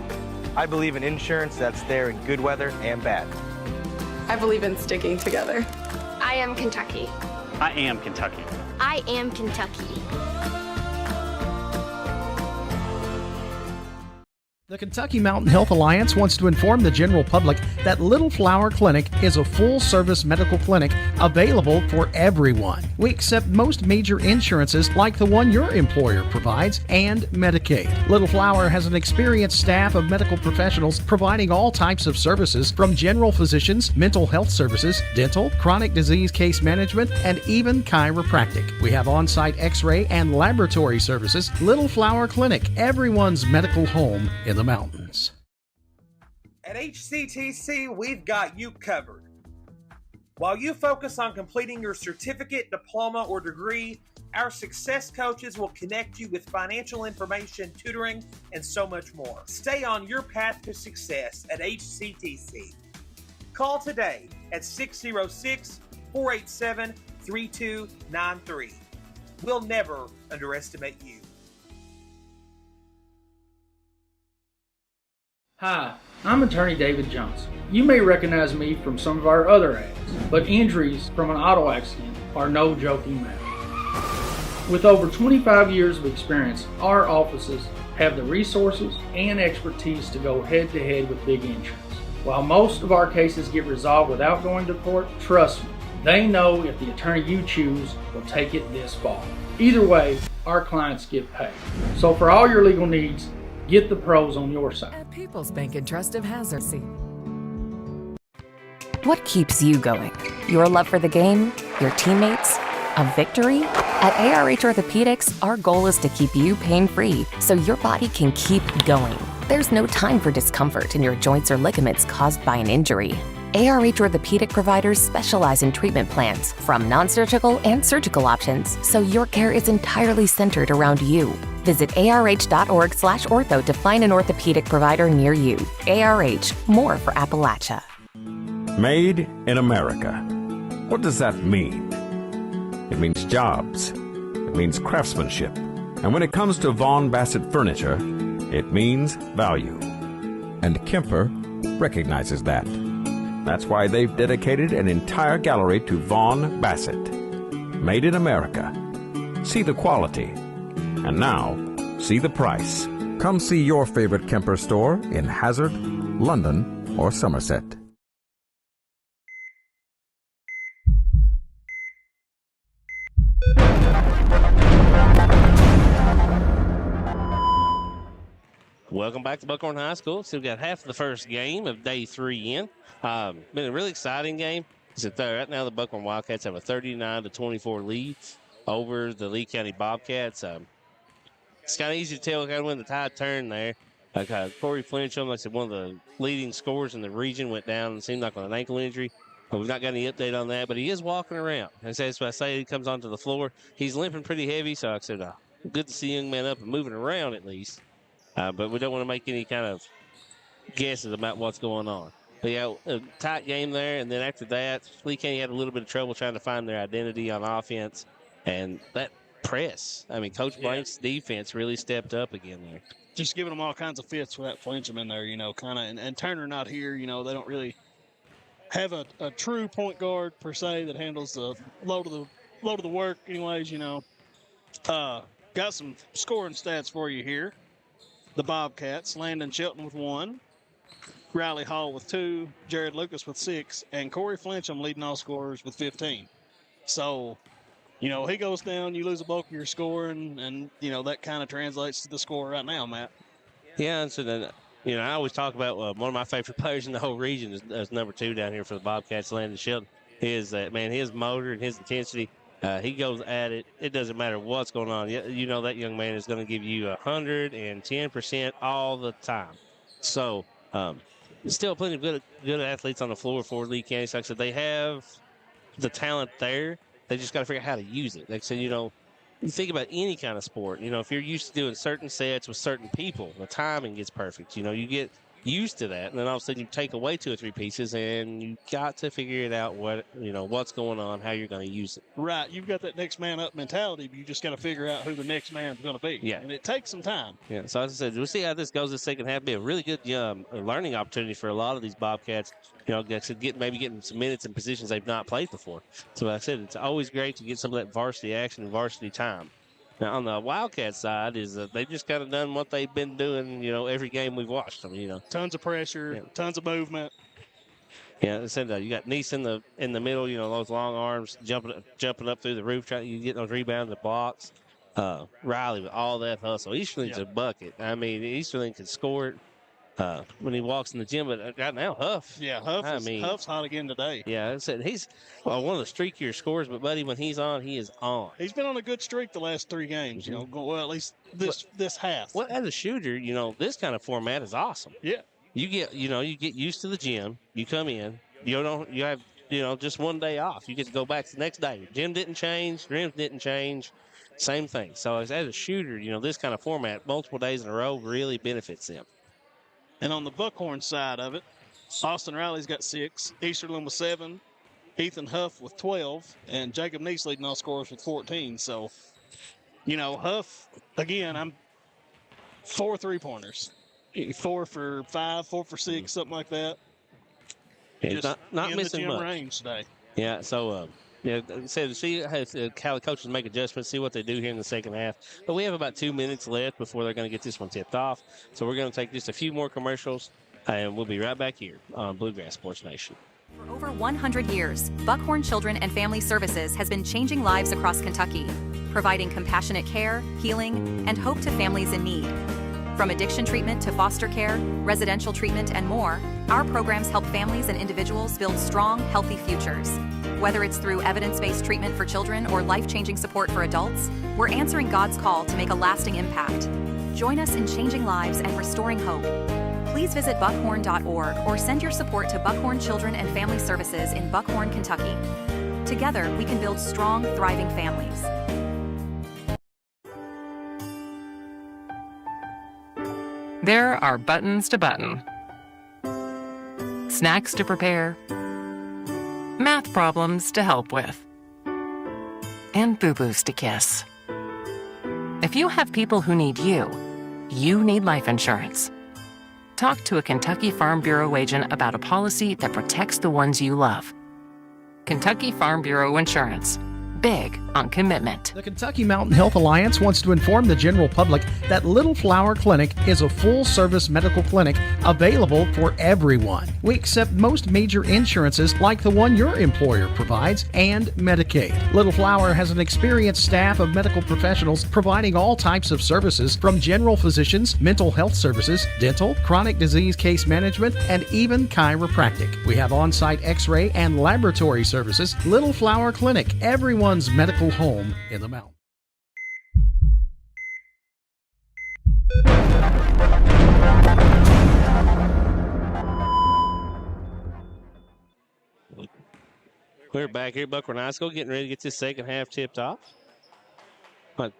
I believe in insurance that's there in good weather and bad. I believe in sticking together. I am Kentucky. I am Kentucky. I am Kentucky. The Kentucky Mountain Health Alliance wants to inform the general public that Little Flower Clinic is a full-service medical clinic available for everyone. We accept most major insurances like the one your employer provides and Medicaid. Little Flower has an experienced staff of medical professionals providing all types of services from general physicians, mental health services, dental, chronic disease case management, and even chiropractic. We have on-site x-ray and laboratory services. Little Flower Clinic, everyone's medical home in the mountains. At HCTC, we've got you covered. While you focus on completing your certificate, diploma, or degree, our success coaches will connect you with financial information, tutoring, and so much more. Stay on your path to success at HCTC. Call today at 606-487-3293. We'll never underestimate you. Hi, I'm attorney David Johnson. You may recognize me from some of our other ads, but injuries from an auto accident are no joking matter. With over 25 years of experience, our offices have the resources and expertise to go head to head with big insurance. While most of our cases get resolved without going to court, trust me, they know if the attorney you choose will take it this far. Either way, our clients get paid. So for all your legal needs, get the pros on your side. At People's Bank and Trust of Hazard. What keeps you going? Your love for the game? Your teammates? A victory? At ARH Orthopedics, our goal is to keep you pain-free so your body can keep going. There's no time for discomfort in your joints or ligaments caused by an injury. ARH Orthopedic providers specialize in treatment plans, from non-surgical and surgical options, so your care is entirely centered around you. Visit arh.org/ortho to find an orthopedic provider near you. ARH, more for Appalachia. Made in America. What does that mean? It means jobs. It means craftsmanship. And when it comes to Vaughan Bassett furniture, it means value. And Kemper recognizes that. That's why they've dedicated an entire gallery to Vaughan Bassett. Made in America. See the quality. And now, see the price. Come see your favorite Kemper store in Hazard, London, or Somerset. Welcome back to Buckhorn High School. Still got half of the first game of day 3 in. Been a really exciting game. Right now the Buckhorn Wildcats have a 39-24 lead over the Lee County Bobcats. It's kind of easy to tell kind of when the tide turned there. Corey Flinchum, like I said, one of the leading scorers in the region, went down and seemed like on an ankle injury. But we've not got any update on that. But he is walking around. That's what I say. He comes onto the floor. He's limping pretty heavy. So like I said, good to see a young man up and moving around at least. But we don't want to make any kind of guesses about what's going on. But yeah, a tight game there. And then after that, Lee County had a little bit of trouble trying to find their identity on offense. And that press, Coach Blank's defense really stepped up again there. Just giving them all kinds of fits with that Flinchum in there, and Turner not here. They don't really have a true point guard per se that handles the load of the work. Anyways, got some scoring stats for you here. The Bobcats, Landon Shelton with 1, Riley Hall with 2, Jared Lucas with 6, and Corey Flinchum leading all scorers with 15. So, he goes down, you lose a bulk of your scoring, and, that kind of translates to the score right now, Matt. Yeah, and so then, I always talk about one of my favorite players in the whole region is number 2 down here for the Bobcats, Landon Shelton. His motor and his intensity, he goes at it. It doesn't matter what's going on. That young man is going to give you 110% all the time. So, still plenty of good athletes on the floor for Lee County. Like I said, they have the talent there. They just got to figure out how to use it. Like I said, you think about any kind of sport. If you're used to doing certain sets with certain people, the timing gets perfect. You get used to that, and then all of a sudden you take away 2 or 3 pieces, and you got to figure it out what's going on, how you're going to use it. Right, you've got that next man up mentality, but you just got to figure out who the next man's going to be. Yeah, and it takes some time. Yeah, so as I said, we'll see how this goes this second half. Be a really good learning opportunity for a lot of these Bobcats. Getting some minutes in positions they've not played before. So like I said, it's always great to get some of that varsity action and varsity time. Now, on the Wildcat side, is they've just kind of done what they've been doing, every game we've watched them, Tons of pressure, tons of movement. Yeah, I said you got Neese in the middle, those long arms jumping up through the roof, trying to get those rebounds and blocks. Riley with all that hustle. Easterling's a bucket. I mean, Easterling can score it when he walks in the gym, but right now Huff. Yeah, Huff's hot again today. Yeah, I said he's one of the streakier scorers, but buddy, when he's on, he is on. He's been on a good streak the last 3 games. Well, at least this half. Well, as a shooter, this kind of format is awesome. Yeah. You get used to the gym. You come in. You have just one day off. You get to go back the next day. Gym didn't change. Rims didn't change. Same thing. So as a shooter, this kind of format, multiple days in a row, really benefits them. And on the Buckhorn side of it, Austin Riley's got 6, Easterlin with 7, Ethan Huff with 12, and Jacob Neese leading all scorers with 14. So, Huff, again, I'm 4 3-pointers. 4 for 5, 4 for 6, something like that. Yeah, just not in missing the gym much. range today. Yeah, so see how the coaches make adjustments, see what they do here in the second half. But we have about 2 minutes left before they're going to get this one tipped off. So we're going to take just a few more commercials, and we'll be right back here on Bluegrass Sports Nation. For over 100 years, Buckhorn Children and Family Services has been changing lives across Kentucky, providing compassionate care, healing, and hope to families in need. From addiction treatment to foster care, residential treatment, and more, our programs help families and individuals build strong, healthy futures. Whether it's through evidence-based treatment for children or life-changing support for adults, we're answering God's call to make a lasting impact. Join us in changing lives and restoring hope. Please visit buckhorn.org or send your support to Buckhorn Children and Family Services in Buckhorn, Kentucky. Together, we can build strong, thriving families. There are buttons to button, snacks to prepare, math problems to help with, and boo-boos to kiss. If you have people who need you, you need life insurance. Talk to a Kentucky Farm Bureau agent about a policy that protects the ones you love. Kentucky Farm Bureau Insurance. Big on commitment. The Kentucky Mountain Health Alliance wants to inform the general public that Little Flower Clinic is a full-service medical clinic available for everyone. We accept most major insurances like the one your employer provides and Medicaid. Little Flower has an experienced staff of medical professionals providing all types of services from general physicians, mental health services, dental, chronic disease case management, and even chiropractic. We have on-site x-ray and laboratory services. Little Flower Clinic, everyone's medical home in the mountain. We're back here at Buckhorn High School getting ready to get this second half tipped off. But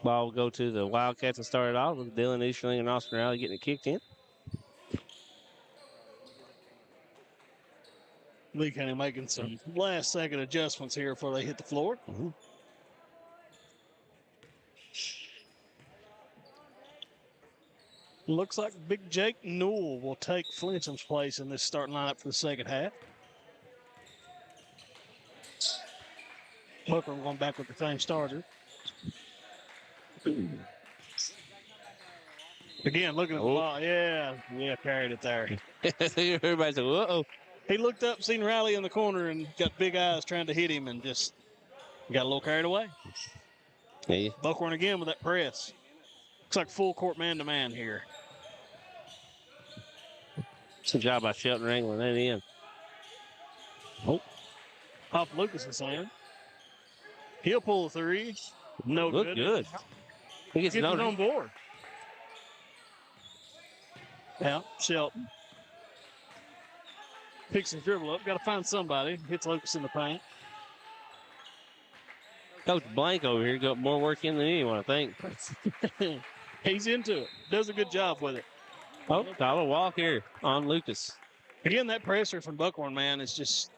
ball will go to the Wildcats and start it off with Dylan Easterling and Austin Riley getting it kicked in. Lee County making some last-second adjustments here before they hit the floor. Mm-hmm. Looks like Big Jake Newell will take Flincham's place in this starting lineup for the second half. Buckhorn going back with the same starter. Again, looking at the ball. Yeah, carried it there. Everybody's like, uh-oh. He looked up, seen Riley in the corner, and got big eyes trying to hit him and just got a little carried away. Hey. Buckhorn again with that press. Looks like full court man-to-man here. It's a job by Shelton wrangling that in. Oh. Off Lucas's hand. He'll pull a three. No Look good. He gets it on board. Yeah, Shelton. Picks his dribble up. Got to find somebody. Hits Lucas in the paint. Coach Blank over here got more work in than anyone, I think. He's into it. Does a good job with it. Oh, Tyler Walk here on Lucas. Again, that pressure from Buckhorn, man, is just,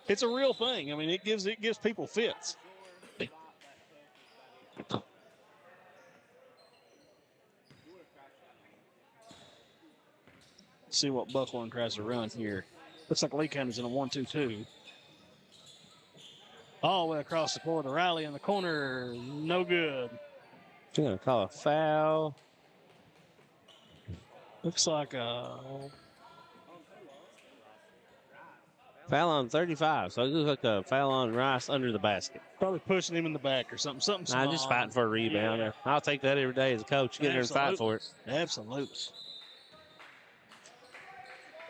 it's a real thing. I mean, it gives people fits. See what Buckhorn tries to run here. Looks like Lee County's in a 1-2-2. All the way across the court. The rally in the corner, no good. They're going to call a foul. Looks like a foul on 35. So it looks like a foul on Rice under the basket. Probably pushing him in the back or something. Something small. I'm just fighting for a rebound. Yeah. I'll take that every day as a coach. Get there and fight for it. Absolutely.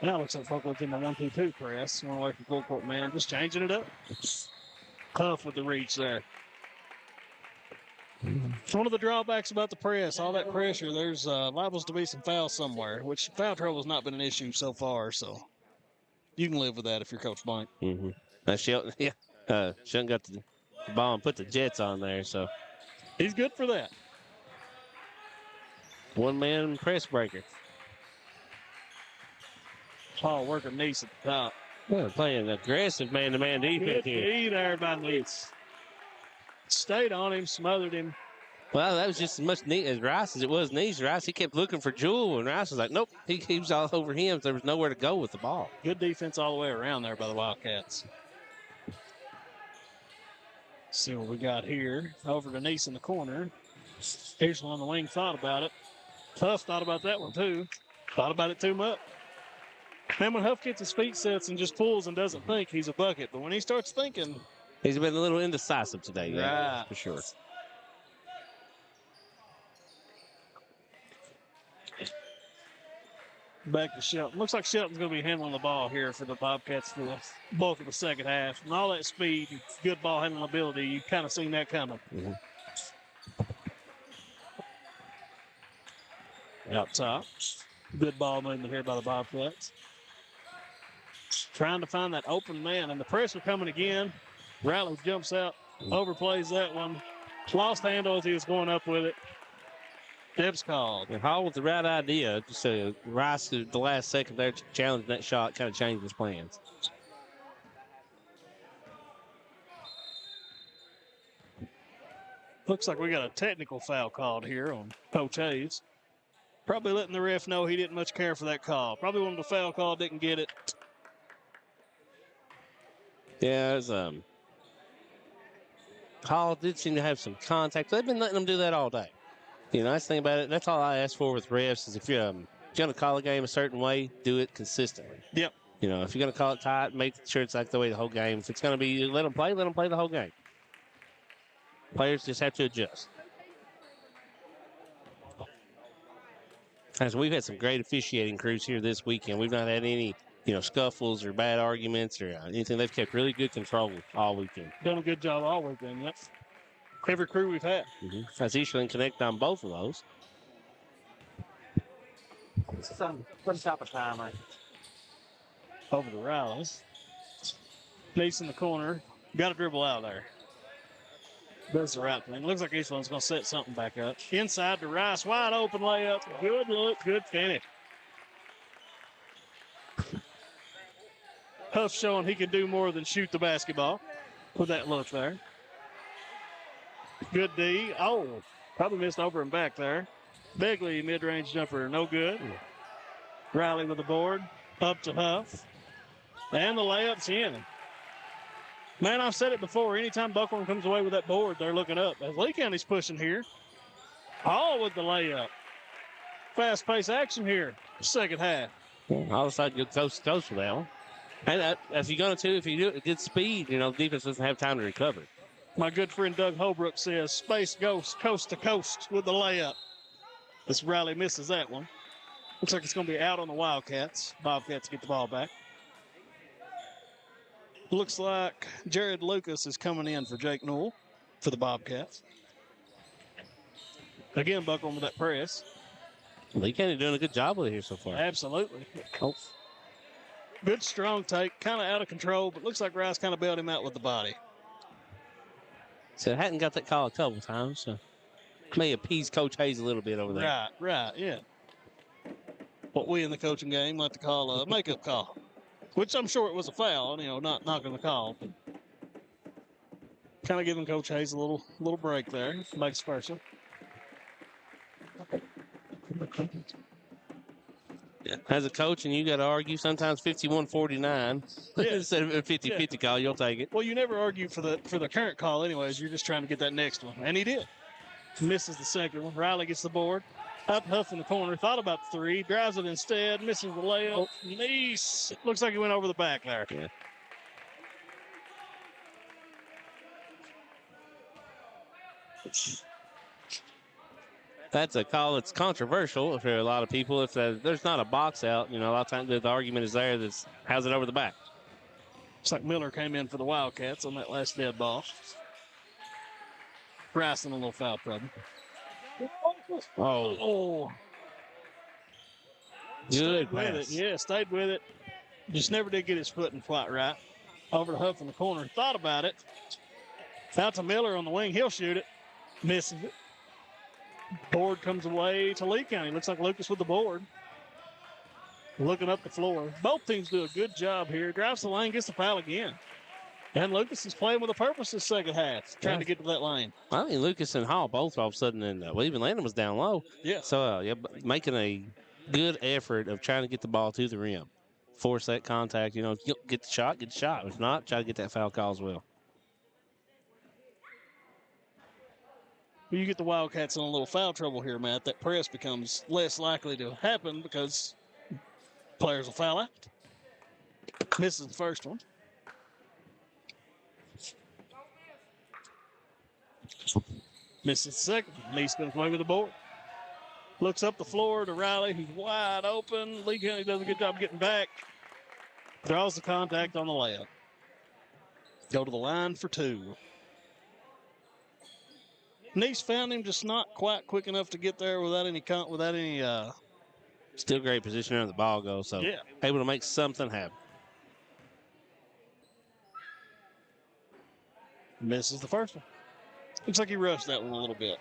Now it looks like Falkland's in the 1-2-2 press. One away from full court man. Just changing it up. Tough with the reach there. It's one of the drawbacks about the press. All that pressure, there's liable to be some fouls somewhere, which foul trouble has not been an issue so far. So you can live with that if you're Coach Blank. Shelton, Shelton got the ball and put the Jets on there. So he's good for that. One-man press breaker. Paul working Neese at the top. Well, playing aggressive man-to-man defense here. Good there by Neese. Stayed on him, smothered him. Well, that was just as much as Rice as it was Neese. Rice, he kept looking for Jewell, and Rice was like, nope. He was all over him, so there was nowhere to go with the ball. Good defense all the way around there by the Wildcats. See what we got here. Over to Neese in the corner. Here's one on the wing, thought about it. Huff thought about that one, too. Thought about it too much. Man, when Huff gets his feet sets and just pulls and doesn't think, he's a bucket. But when he starts thinking... He's been a little indecisive today, yeah, right. For sure. Back to Shelton. Looks like Shelton's going to be handling the ball here for the Bobcats for the bulk of the second half. And all that speed, good ball handling ability, you've kind of seen that coming. Out top. Good ball movement here by the Bobcats. Trying to find that open man, and the pressure coming again. Ratliff jumps out, overplays that one. Lost handle as he was going up with it. Deb's called. And Hall with the right idea. Just Rice, the last second there, challenging that shot, kind of changed his plans. Looks like we got a technical foul called here on Coach Hayes. Probably letting the ref know he didn't much care for that call. Probably wanted the foul call, didn't get it. Yeah, it was, Hall did seem to have some contact. They've been letting them do that all day. You know, nice thing about it, that's all I ask for with refs is if you're going to call a game a certain way, do it consistently. Yep. You know, if you're going to call it tight, make sure it's like the way the whole game. If it's going to be let them play the whole game. Players just have to adjust. As we've had some great officiating crews here this weekend. We've not had any, scuffles or bad arguments or anything. They've kept really good control all weekend. Done a good job all weekend, yep. Every crew we've had. As Eastland connect on both of those. Put top of timer. Over to Riles. Neese in the corner. Got to dribble out there. Does the right thing. Looks like Eastland's going to set something back up. Inside to Rice. Wide open layup. Good look. Good finish. Huff showing he can do more than shoot the basketball with that look there. Good D. Oh, probably missed over and back there. Begley, mid-range jumper, no good. Riley with the board. Up to Huff. And the layup's in. Man, I've said it before. Anytime Buckhorn comes away with that board, they're looking up. As Lee County's pushing here. All with the layup. Fast-paced action here. Second half. All of a sudden, good coast to coast with that one. And if you're going to, if you do it at good speed, defense doesn't have time to recover. My good friend Doug Holbrook says, space goes coast to coast with the layup. This Riley misses that one. Looks like it's going to be out on the Wildcats. Bobcats get the ball back. Looks like Jared Lucas is coming in for Jake Newell for the Bobcats. Again, Buckhorn with that press. Lee County doing a good job with it here so far. Absolutely. Oh. Good strong take, kind of out of control, but looks like Rice kind of bailed him out with the body. So hadn't got that call a couple times, so may appease Coach Hayes a little bit over there. Right, yeah. What we in the coaching game like to call a makeup call, which I'm sure it was a foul, not knocking the call. But kind of giving Coach Hayes a little break there, vice versa. Yeah. As a coach, and you got to argue sometimes 51-49 instead of a 50-50 call, you'll take it. Well, you never argue for the current call anyways. You're just trying to get that next one. And he did. Misses the second one. Riley gets the board. Up Huff in the corner. Thought about the three. Drives it instead. Misses the layup. Nice. Looks like he went over the back there. Yeah. That's a call that's controversial for a lot of people. If there's not a box out, a lot of times the argument is there that's how's it over the back. Looks like Miller came in for the Wildcats on that last dead ball. Bryson a little foul trouble. Oh. Stayed with it. Yeah, stayed with it. Just never did get his footing quite right. Over to Huff in the corner. Thought about it. Out to Miller on the wing. He'll shoot it. Misses it. Board comes away to Lee County. Looks like Lucas with the board. Looking up the floor. Both teams do a good job here. Drives the lane, gets the foul again. And Lucas is playing with a purpose this second half, trying to get to that lane. I mean, Lucas and Hall both all of a sudden, and even Landon was down low. Yeah. So, making a good effort of trying to get the ball to the rim. Force that contact, get the shot. If not, try to get that foul call as well. You get the Wildcats in a little foul trouble here, Matt. That press becomes less likely to happen because players will foul out. Misses the first one. Misses the second. Neese comes away with the board. Looks up the floor to Riley, who's wide open. Lee County does a good job getting back. Draws the contact on the layup. Go to the line for two. Neese found him, just not quite quick enough to get there without any. Still great position where the ball goes, so able to make something happen. Misses the first one. Looks like he rushed that one a little bit.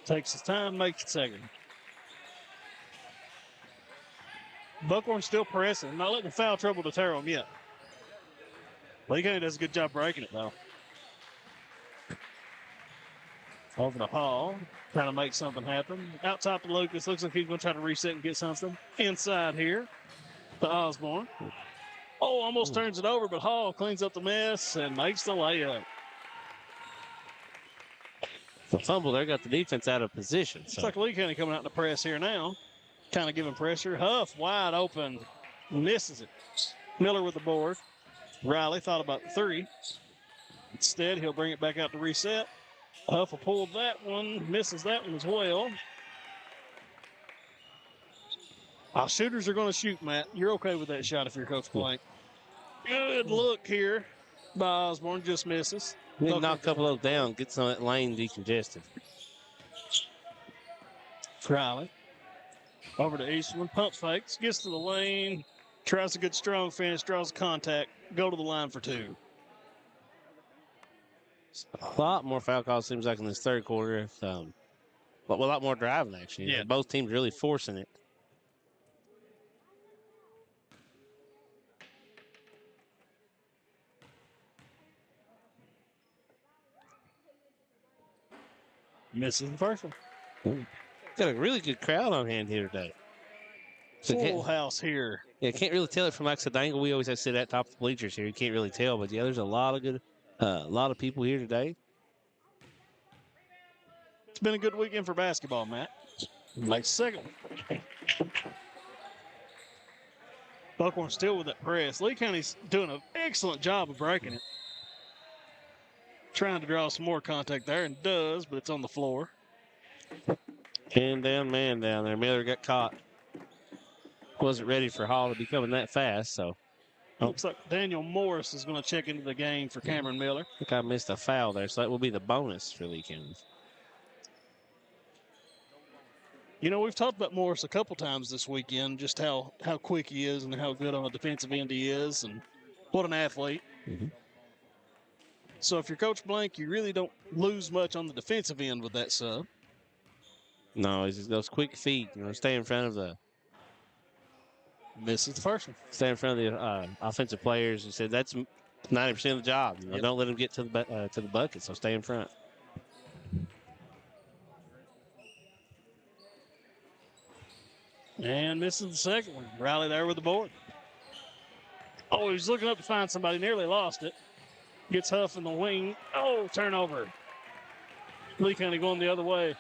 Takes his time, makes it second. Buckhorn still pressing, not letting foul trouble deter him yet. Lee County does a good job breaking it, though. Over to Hall, trying to make something happen. Out top to Lucas, looks like he's going to try to reset and get something. Inside here to Osborne. Oh, almost turns it over, but Hall cleans up the mess and makes the layup. The fumble there got the defense out of position. Looks like Lee County coming out in the press here now. Kind of giving pressure. Huff wide open. Misses it. Miller with the board. Riley thought about the three. Instead, he'll bring it back out to reset. Huff will pull that one. Misses that one as well. Our shooters are going to shoot, Matt. You're okay with that shot if you're Coach Blank. Good look here by Osborne. Just misses. We can knock a couple of those down, get some of that lane decongested. Riley. Over to Eastman. Pump fakes. Gets to the lane. Tries a good strong finish. Draws contact. Go to the line for two. A lot more foul calls seems like in this third quarter. But a lot more driving, actually. Yeah. Both teams really forcing it. Misses the first one. Ooh. Got a really good crowd on hand here today. Full house here. Yeah, can't really tell it from like the angle we always have to sit at top of the bleachers here. You can't really tell, but yeah, there's a lot of people here today. It's been a good weekend for basketball, Matt. Makes second. Buckhorn still with that press. Lee County's doing an excellent job of breaking it. Trying to draw some more contact there, and does, but it's on the floor. Man down there. Miller got caught. Wasn't ready for Hall to be coming that fast, so. Looks like Daniel Morris is going to check into the game for Cameron Miller. I think I missed a foul there, so that will be the bonus for Lee County. You know, we've talked about Morris a couple times this weekend, just how quick he is and how good on the defensive end he is, and what an athlete. Mm-hmm. So if you're Coach Blank, you really don't lose much on the defensive end with that sub. No, it's just those quick feet, stay in front of the. Misses the first one. Stay in front of the offensive players. He said that's 90% of the job. You know, don't let them get to the bucket, so stay in front. And misses the second one. Riley there with the board. Oh, he was looking up to find somebody. Nearly lost it. Gets Huff in the wing. Oh, turnover. Lee County going the other way.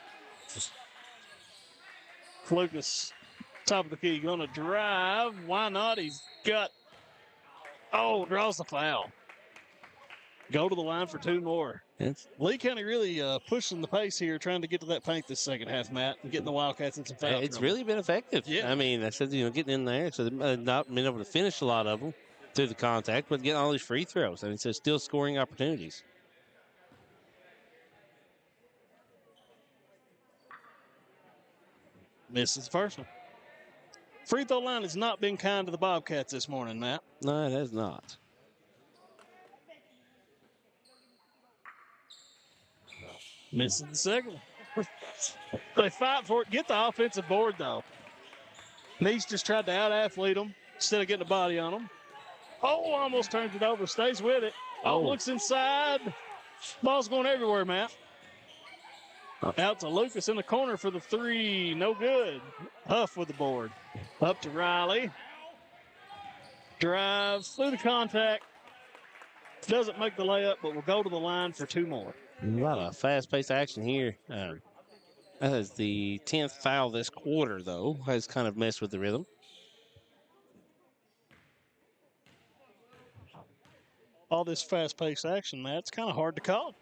Lucas, top of the key, going to drive. Why not? He's got. Oh, draws the foul. Go to the line for 2 more. Lee County really pushing the pace here, trying to get to that paint this second half, Matt, and getting the Wildcats in some foul It's trouble. really been effective. Yeah. I mean, I said, getting in there. So they've not been able to finish a lot of them through the contact, but getting all these free throws. I mean, so still scoring opportunities. Misses the first one. Free throw line has not been kind to the Bobcats this morning, Matt. No, it has not. Misses the second one. They fight for it. Get the offensive board, though. Neese just tried to out-athlete them instead of getting a body on them. Oh, almost turns it over. Stays with it. Oh, looks inside. Ball's going everywhere, Matt. Out to Lucas in the corner for the 3. No good. Huff with the board. Up to Riley. Drives through the contact. Doesn't make the layup, but will go to the line for 2 more. A lot of fast-paced action here. That is the 10th foul this quarter, though. Has kind of messed with the rhythm. All this fast-paced action, Matt, it's kind of hard to call.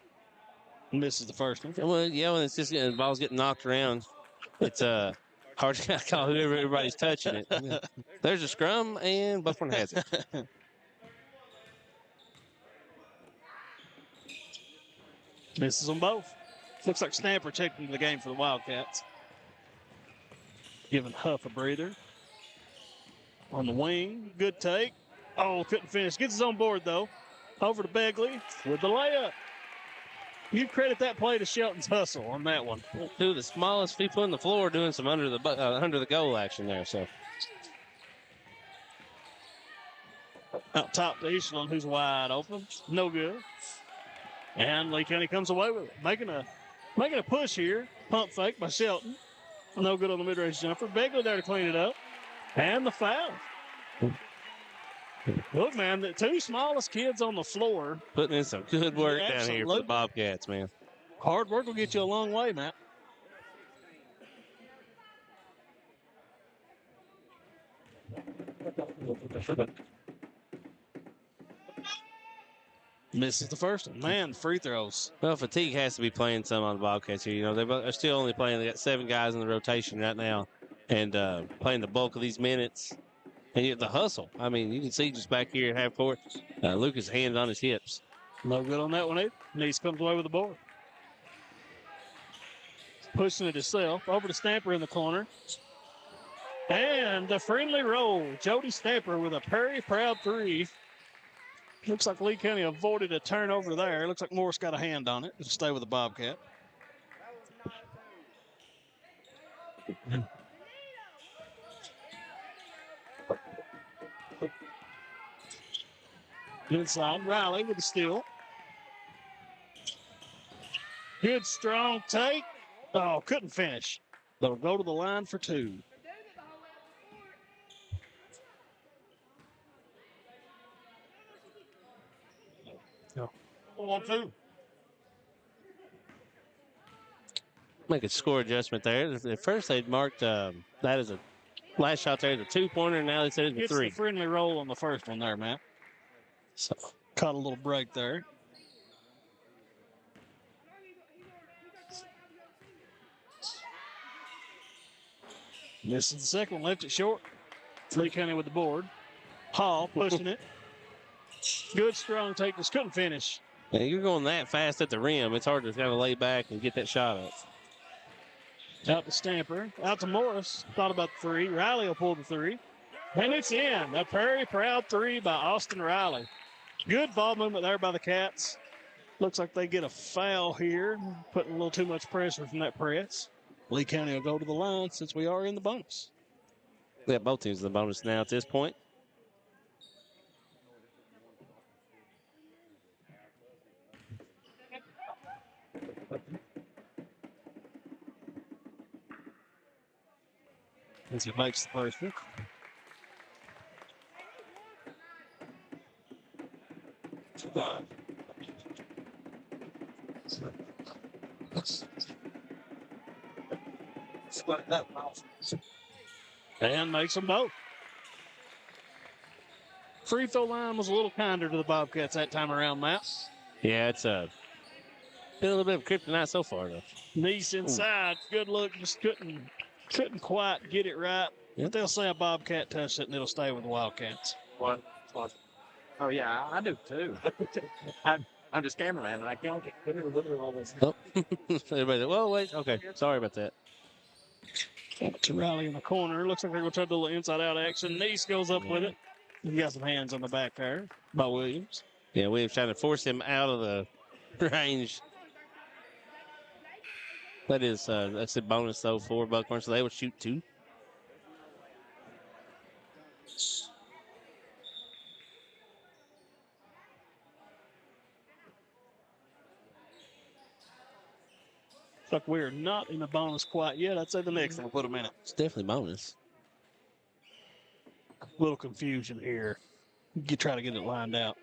Misses the first one. Well, yeah, when it's just the ball's getting knocked around, it's hard to call whoever everybody's touching it. There's a scrum, and Buckhorn has it. Misses them both. Looks like Snapper checked into the game for the Wildcats. Giving Huff a breather. On the wing, good take. Oh, couldn't finish. Gets his own board, though. Over to Begley with the layup. You credit that play to Shelton's hustle on that one. 2 of the smallest people on the floor doing some under the goal action there. So out top to Eastland, who's wide open. No good. And Lee County comes away with it. Making a push here. Pump fake by Shelton. No good on the mid-range jumper. Begley there to clean it up. And the foul. Look, man, the 2 smallest kids on the floor. Putting in some good work down here for the Bobcats, man. Hard work will get you a long way, Matt. Misses the first one. Man, free throws. Well, fatigue has to be playing some on the Bobcats here. They're still only playing. They got 7 guys in the rotation right now and playing the bulk of these minutes. And yet the hustle. I mean, you can see just back here at half court, Lucas' hand on his hips. No good on that one either. Neese comes away with the board. Pushing it himself. Over to Stamper in the corner. And a friendly roll. Jody Stamper with a very proud 3. Looks like Lee County avoided a turnover there. Looks like Morris got a hand on it to stay with the Bobcat. Inside, Riley with the steal. Good strong take. Oh, couldn't finish. They'll go to the line for 2. No. 1-2. Make a score adjustment there. At first, they'd marked that as a last shot there as a 2-pointer. Now they said it's a 3. It's a friendly roll on the first one there, Matt. So caught a little break there. Misses the second one, left it short. Lee County with the board. Hall pushing it. Good strong take, just couldn't finish. Yeah, you're going that fast at the rim. It's hard to kind of lay back and get that shot up. Out to Stamper, out to Morris. Thought about the 3. Riley will pull the 3. And it's in. A very proud 3 by Austin Riley. Good ball movement there by the Cats. Looks like they get a foul here. Putting a little too much pressure from that press. Lee County will go to the line since we are in the bonus. Yeah, both teams in the bonus now at this point. as he makes the first one. And makes them both. Free throw line was a little kinder to the Bobcats that time around, Matt. Yeah, it's been a little bit of kryptonite so far, though. Nice inside. Good look. Just couldn't quite get it right. Yep. But they'll say a Bobcat touched it, and it'll stay with the Wildcats. What? Oh, yeah, I do too. I'm just cameraman, and I can't get all this. Oh. Everybody, well, wait. Okay, sorry about that. To Riley in the corner. Looks like they're going to try to do a little inside-out action. Nice goes up with it. You got some hands on the back there by Williams. Yeah, Williams trying to force him out of the range. That's a bonus, though, for Buckhorn, so they will shoot 2. Looks like we're not in the bonus quite yet. I'd say the next one will put them in it. It's definitely bonus. Little confusion here. You try to get it lined out.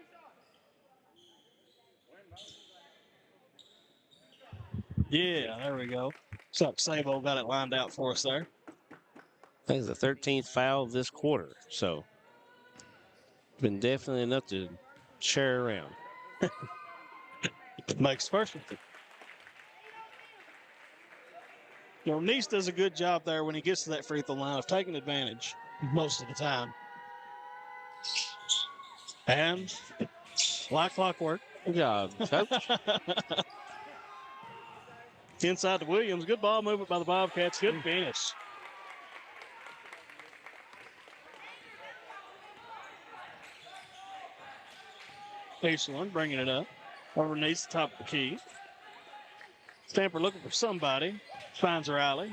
Yeah, there we go. Looks like Sabo got it lined out for us there. I think it's the 13th foul of this quarter, so been definitely enough to share around. Makes the first one. You know, Nice does a good job there when he gets to that free throw line of taking advantage most of the time. And like clockwork. Good job, Coach. Inside to Williams. Good ball movement by the Bobcats. Good finish. Eastland bringing it up. Underneath the top of the key. Stamper looking for somebody. Finds Riley.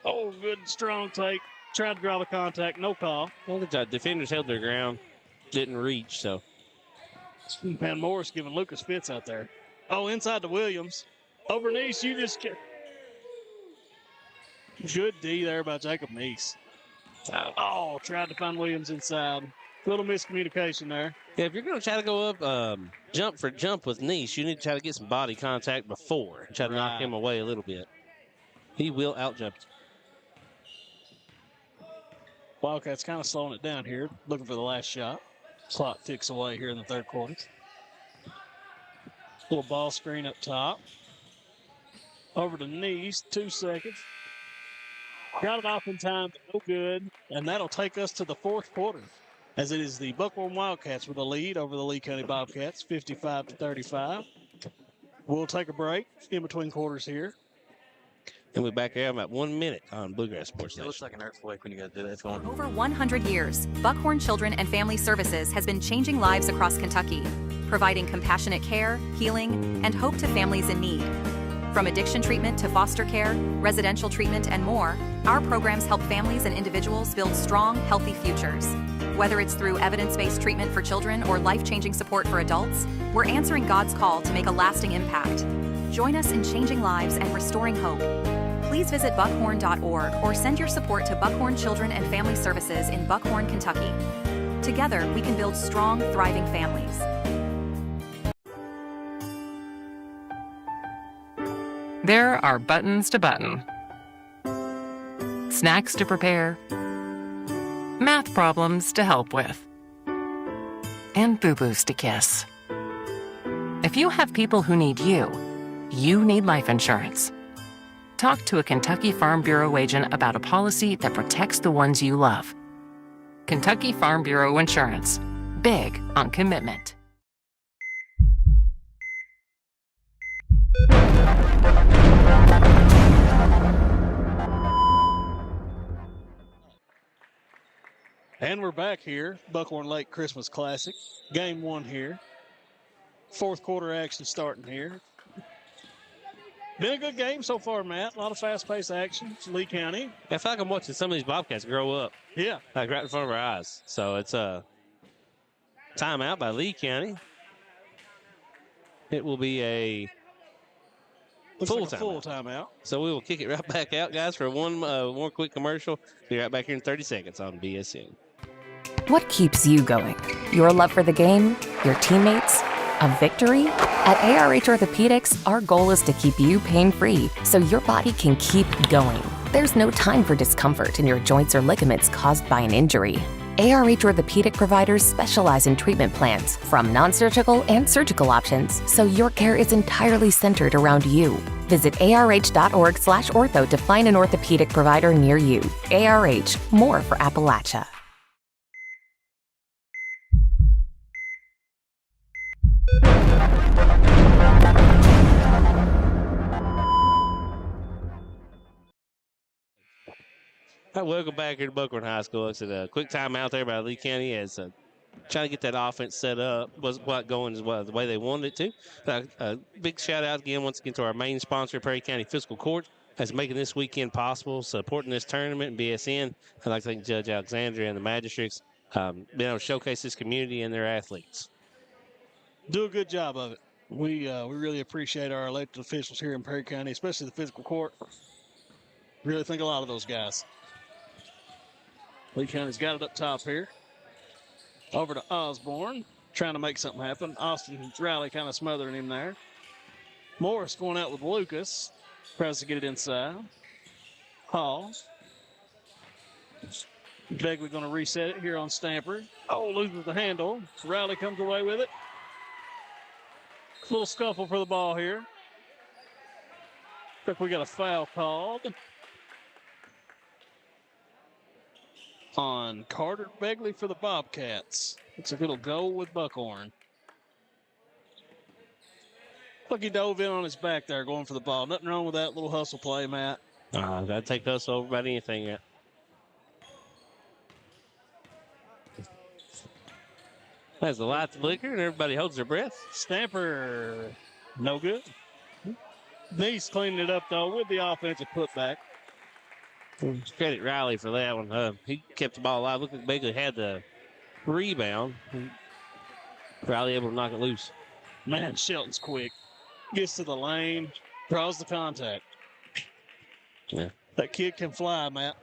Oh, good strong take. Tried to draw the contact. No call. Well, good job. Defenders held their ground. Didn't reach, so. Van Morris giving Lucas fits out there. Oh, inside to Williams. Over Nice, you just get. Good D there by Jacob Nice. Oh, tried to find Williams inside. Little miscommunication there. Yeah, if you're going to try to go up jump for jump with Nice, you need to try to get some body contact before. Try to knock him away a little bit. He will out-jump. Wildcats kind of slowing it down here, looking for the last shot. Clock ticks away here in the third quarter. Little ball screen up top. Over to Nice, 2 seconds. Got it off in time, but no good. And that'll take us to the fourth quarter, as it is the Buckhorn Wildcats with a lead over the Lee County Bobcats, 55-35. We'll take a break in between quarters here. And we're back here about 1 minute on Bluegrass Sports Station. It looks like an earthquake when you got to do that. Going. Over 100 years, Buckhorn Children and Family Services has been changing lives across Kentucky, providing compassionate care, healing, and hope to families in need. From addiction treatment to foster care, residential treatment, and more, our programs help families and individuals build strong, healthy futures. Whether it's through evidence-based treatment for children or life-changing support for adults, we're answering God's call to make a lasting impact. Join us in changing lives and restoring hope. Please visit buckhorn.org or send your support to Buckhorn Children and Family Services in Buckhorn, Kentucky. Together, we can build strong, thriving families. There are buttons to button, snacks to prepare, math problems to help with, and boo-boos to kiss. If you have people who need you, you need life insurance. Talk to a Kentucky Farm Bureau agent about a policy that protects the ones you love. Kentucky Farm Bureau Insurance. Big on commitment. And we're back here, Buckhorn Lake Christmas Classic. Game 1 here. Fourth quarter action starting here. Been a good game so far, Matt. A lot of fast-paced action. It's Lee County. I feel like I'm watching some of these Bobcats grow up. Yeah. Like right in front of our eyes. So it's a timeout by Lee County. It will be a Full timeout. So we will kick it right back out, guys, for one quick commercial. Be right back here in 30 seconds on BSN. What keeps you going? Your love for the game? Your teammates? A victory? At ARH Orthopedics, our goal is to keep you pain-free so your body can keep going. There's no time for discomfort in your joints or ligaments caused by an injury. ARH Orthopedic providers specialize in treatment plans, from non-surgical and surgical options, so your care is entirely centered around you. Visit arh.org/ortho to find an orthopedic provider near you. ARH, more for Appalachia. All right, welcome back here to Buckhorn High School. It's a quick time out there by Lee County as trying to get that offense set up. Wasn't quite going as well the way they wanted it to. Big shout out again, once again, to our main sponsor, Perry County Fiscal Court, that's making this weekend possible, supporting this tournament and BSN. I'd like to thank Judge Alexandria and the magistrates being able to showcase this community and their athletes. Do a good job of it. We really appreciate our elected officials here in Perry County, especially the Fiscal Court. Really think a lot of those guys. Lee County's got it up top here. Over to Osborne, trying to make something happen. Austin Riley kind of smothering him there. Morris going out with Lucas. Tries to get it inside. Hall. Begley going to reset it here on Stamper. Oh, loses the handle. Riley comes away with it. Little scuffle for the ball here. Looks like we got a foul called on Carter Begley for the Bobcats. It's a little goal with Buckhorn. Look, he dove in on his back there going for the ball. Nothing wrong with that little hustle play, Matt. That'd take us over about anything yet. As the lights flicker and everybody holds their breath. Stamper, no good. Neese cleaning it up, though, with the offensive putback. Credit Riley for that one. He kept the ball alive. Looked like Begley had the rebound. Riley able to knock it loose. Man, Shelton's quick. Gets to the lane, draws the contact. Yeah. That kid can fly, Matt.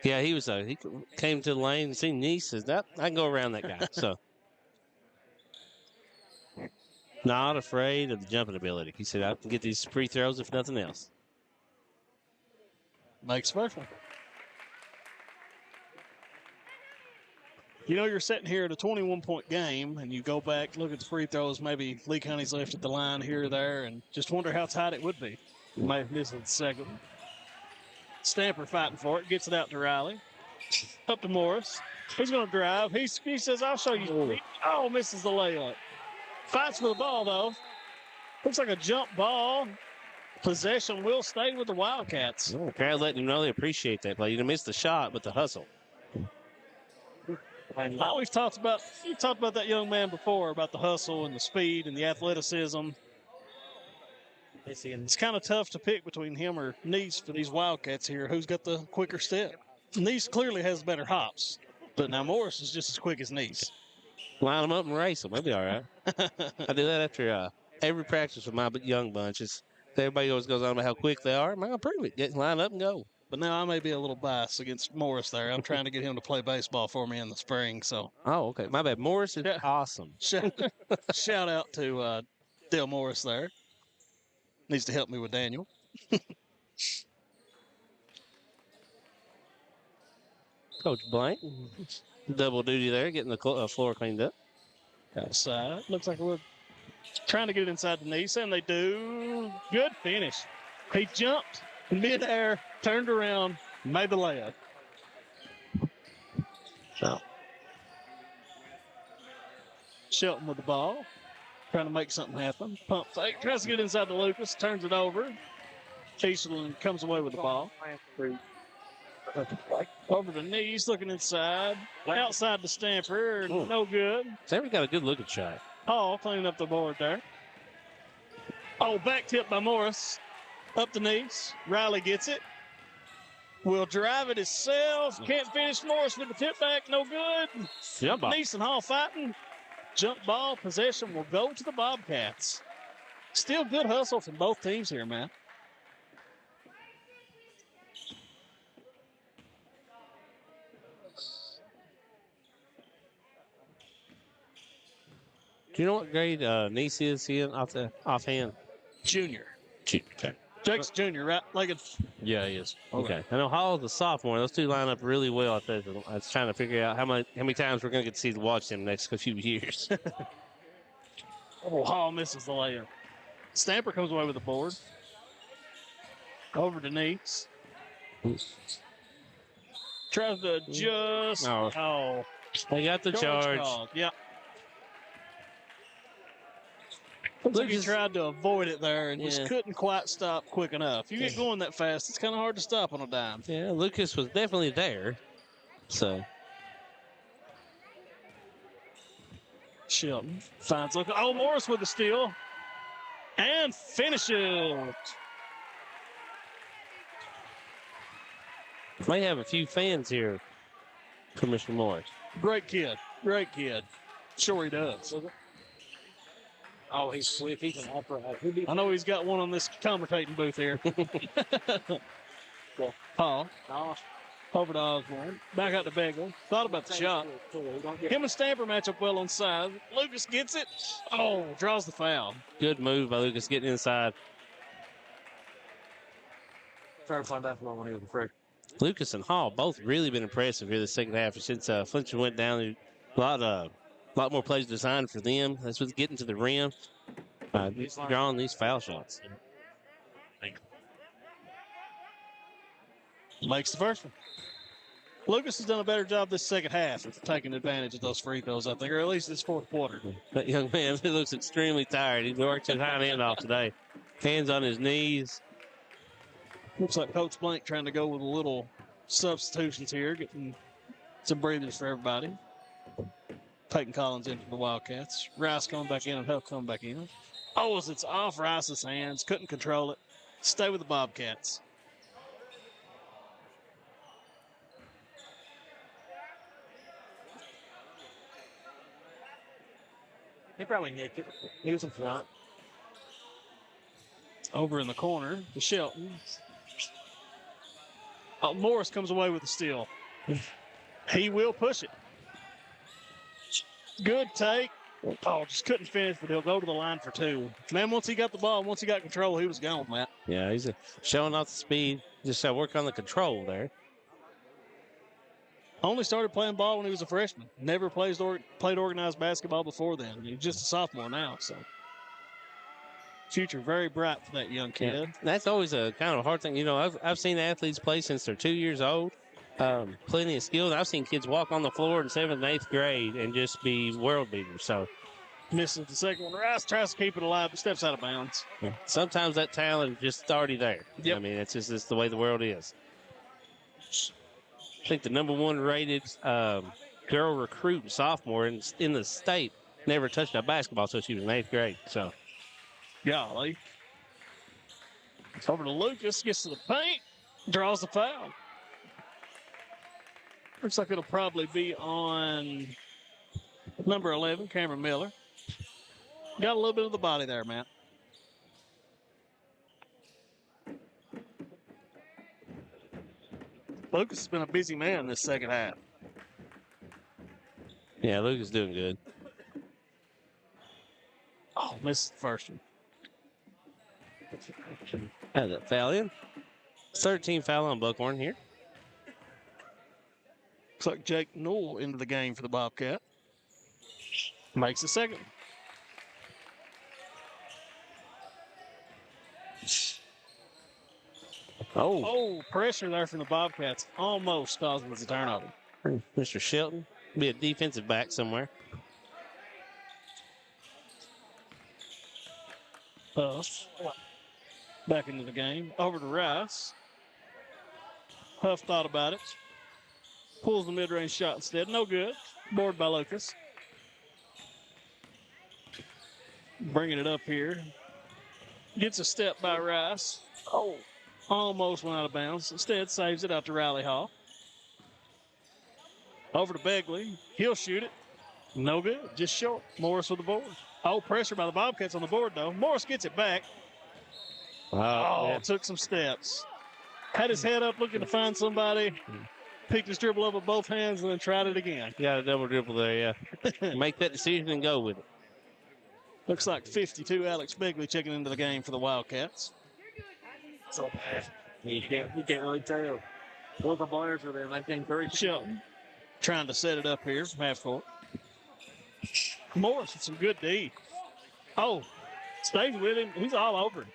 Yeah, he came to the lane and seen Neese, says, that I can go around that guy. So, not afraid of the jumping ability. He said, I can get these free throws if nothing else. Makes special. You know, you're sitting here at a 21-point game, and you go back, look at the free throws. Maybe Lee County's left at the line here or there, and just wonder how tight it would be. Might miss it the second. Stamper fighting for it, gets it out to Riley. Up to Morris. He's going to drive. He says, I'll show you. Oh, misses the layup. Fights for the ball, though. Looks like a jump ball. Possession will stay with the Wildcats. Crowd letting him know they appreciate that play. You missed the shot, but the hustle. I always talked about that young man before, about the hustle and the speed and the athleticism. It's kind of tough to pick between him or Neese for these Wildcats here. Who's got the quicker step? Neese clearly has better hops, but now Morris is just as quick as Neese. Line them up and race them. They'll be all right. I do that after every practice with my young bunches. Everybody always goes on about how quick they are. I'm going to prove it. Get lined up and go. But now I may be a little biased against Morris there. I'm trying to get him to play baseball for me in the spring. So. Oh, okay. My bad. Morris is awesome. Shout out to Dale Morris there. Needs to help me with Daniel. Coach Blank, double duty there, getting the floor cleaned up. Outside. Looks like we're trying to get it inside the Neese, and they do. Good finish. He jumped midair, turned around, made the layup. So. Shelton with the ball. Trying to make something happen. Pump fake. Tries to get inside to Lucas. Turns it over. Easterlin comes away with the ball. Over to Neese. Looking inside. Outside to Stamper. No good. Stamper got a good looking shot. Hall cleaning up the board there. Oh, back tip by Morris. Up to Neese. Riley gets it. Will drive it himself. Can't finish. Morris with the tip back. No good. Jump ball. Neese and Hall fighting. Jump ball possession will go to the Bobcats. Still good hustle from both teams here, man. Do you know what grade Niece is in offhand? Junior. Okay. Jake's junior, right? Like it's. Yeah, he is. Okay. I know Hall's a sophomore. Those two line up really well. I was trying to figure out how many times we're going to get to see to watch them next few years. Oh, Hall misses the layup. Stamper comes away with the board. Over to Neeks. Tries to just. Oh. They got the charge. Yep. Looks like he tried to avoid it there and just couldn't quite stop quick enough. You get going that fast, it's kind of hard to stop on a dime. Yeah, Lucas was definitely there. So. Shelton finds look. Oh, Morris with the steal. And finishes. May have a few fans here for Mr. Morris. Great kid. Great kid. Sure he does. Oh, he's swift. He's an upright. I know he's got one on this commentating booth here. Paul. Over to Osborne. Back out to Begley. Thought about the shot. Him and Stamper match up well on side. Lucas gets it. Oh, draws the foul. Good move by Lucas getting inside. Trying to find that one when he was a freshman. Lucas and Hall both really been impressive here the second half. Since Fletcher went down, a lot more plays designed for them. That's what's getting to the rim. Drawing these foul shots. Makes the first one. Lucas has done a better job this second half of taking advantage of those free throws, I think, or at least this fourth quarter. That young man, he looks extremely tired. He worked his hind end off today. Hands on his knees. Looks like Coach Blank trying to go with a little substitutions here, getting some breathers for everybody. Peyton Collins in for the Wildcats. Rice coming back in and Huff coming back in. Oh, as it's off Rice's hands. Couldn't control it. Stay with the Bobcats. He probably nicked it. He was in front. Over in the corner to Shelton. Oh, Morris comes away with the steal. He will push it. Good take. Oh, just couldn't finish, but he'll go to the line for two. Man, once he got the ball, once he got control, he was gone, Matt. Yeah, he's showing off the speed. Just work on the control there. Only started playing ball when he was a freshman. Never played organized basketball before then. He's just a sophomore now, so. Future very bright for that young kid. Yeah. That's always a kind of hard thing. You know, I've seen athletes play since they're 2 years old. Plenty of skill. I've seen kids walk on the floor in 7th and 8th grade and just be world beaters. So misses the second one. Rice tries to keep it alive, but steps out of bounds. Yeah. Sometimes that talent is just already there. Yep. I mean, it's the way the world is. I think the number 1 rated girl recruit sophomore in the state never touched a basketball until she was in 8th grade. So, golly. Over to Lucas, gets to the paint, draws the foul. Looks like it'll probably be on number 11, Cameron Miller. Got a little bit of the body there, Matt. Lucas has been a busy man this second half. Yeah, Lucas is doing good. Oh, missed the first one. Had that foul in. 13 foul on Buckhorn here. Looks like Jake Newell into the game for the Bobcat. Makes the second. Oh, pressure there from the Bobcats. Almost causing the turnover. Mr. Shelton, be a defensive back somewhere. Huff back into the game. Over to Rice. Huff thought about it. Pulls the mid-range shot instead. No good. Board by Lucas. Bringing it up here. Gets a step by Rice. Oh, almost went out of bounds. Instead, saves it out to Riley Hall. Over to Begley. He'll shoot it. No good. Just short. Morris with the board. Oh, pressure by the Bobcats on the board, though. Morris gets it back. Took some steps. Had his head up looking to find somebody. Picked his dribble up with both hands and then tried it again. Got a double dribble there, yeah. Make that decision and go with it. Looks like 52, Alex Begley checking into the game for the Wildcats. So you can't really tell. Both the players are there. They think very Shelton trying to set it up here from half court. Morris with some good D. Oh, stays with him. He's all over him.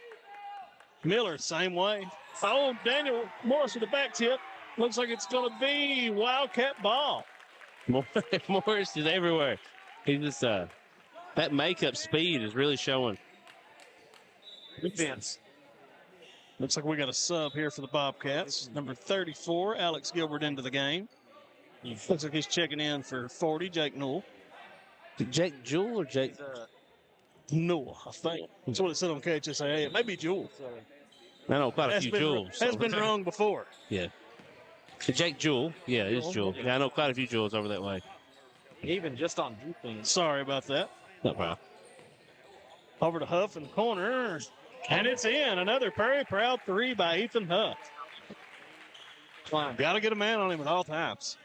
Miller, same way. Oh, Daniel Morris with the back tip. Looks like it's going to be Wildcat ball. Morris is everywhere. He just, that makeup speed is really showing. Defense. Looks like we got a sub here for the Bobcats. Number 34, Alex Gilbert into the game. Looks like he's checking in for 40, Jake Newell. Jake Jewell or Jake? Newell, I think. That's what it said on KHSAA. It may be Jewell. I know quite a few Jewels. Has been wrong before. Yeah. Jake Jewell. Yeah, it is Jewell. Yeah, I know quite a few Jewels over that way. Even just on defense. Sorry about that. No problem. Over to Huff in the corner. And it's in. Another Perry Proud three by Ethan Huff. Got to get a man on him at all times.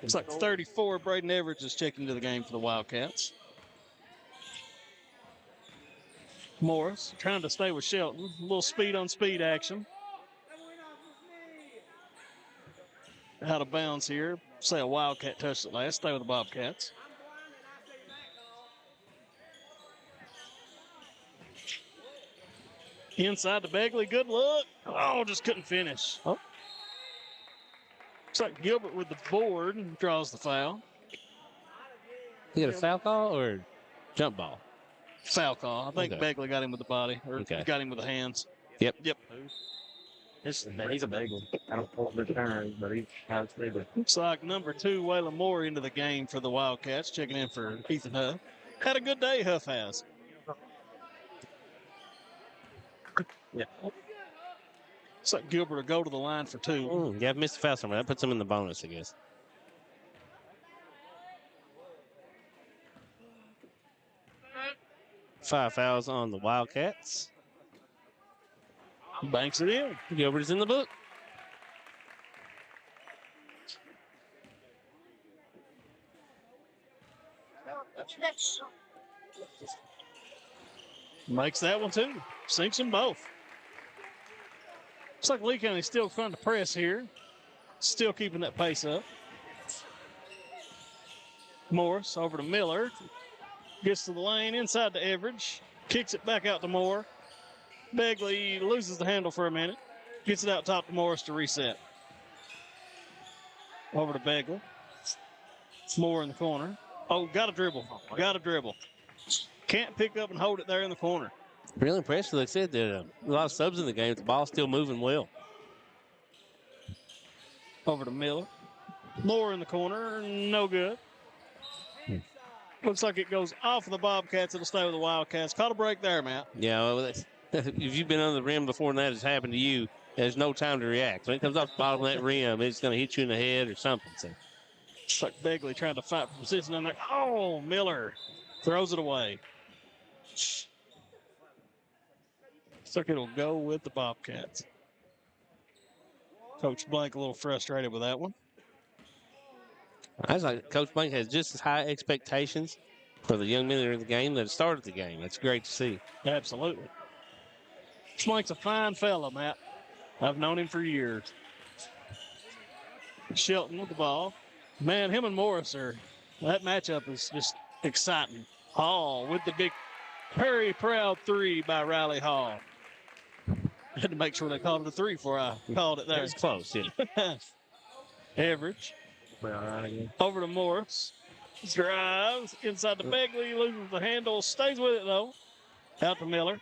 Looks like 34, Braden Everidge is checking into the game for the Wildcats. Morris trying to stay with Shelton. A little speed on speed action. Out of bounds here. Say a Wildcat touched it last. Stay with the Bobcats. Inside to Begley. Good look. Oh, just couldn't finish. Oh. Looks like Gilbert with the board and draws the foul. You get a foul call or jump ball? Foul call. I think Begley got him with the body or got him with the hands. Yep. He's a big one. I don't pull the turn, but he's big one. Looks like number 2, Waylon Moore into the game for the Wildcats, checking in for Ethan Huff. Had a good day, Huff has. Yeah. Looks like Gilbert will go to the line for 2. Yeah, I've missed the foul somewhere. That puts him in the bonus, I guess. Five fouls on the Wildcats. Banks it in. Gilbert is in the book. Makes that one too. Sinks them both. Looks like Lee County's still trying to press here. Still keeping that pace up. Morris over to Miller. Gets to the lane, inside to Everidge. Kicks it back out to Moore. Begley loses the handle for a minute. Gets it out top to Morris to reset. Over to Begley. Moore in the corner. Oh, got a dribble. Got a dribble. Can't pick up and hold it there in the corner. Really impressive. Like I said, there are a lot of subs in the game. The ball's still moving well. Over to Miller. Moore in the corner. No good. Looks like it goes off of the Bobcats. It'll stay with the Wildcats. Caught a break there, Matt. Yeah, well, if you've been under the rim before and that has happened to you, there's no time to react. When it comes off the bottom of that rim, it's going to hit you in the head or something. So. Looks like Begley trying to fight for position on there. Oh, Miller throws it away. Looks like it'll go with the Bobcats. Coach Blank a little frustrated with that one. I was like, Coach Blank has just as high expectations for the young men that are in the game that started the game. That's great to see. Absolutely. Blank's a fine fella, Matt. I've known him for years. Shelton with the ball. Man, him and Morris that matchup is just exciting. Hall with the big Perry Proud three by Riley Hall. I had to make sure they called it a 3 before I called it there. It's close, yeah. Average. Over to Morris. Drives inside the Begley, loses the handle, stays with it though. Out to Miller.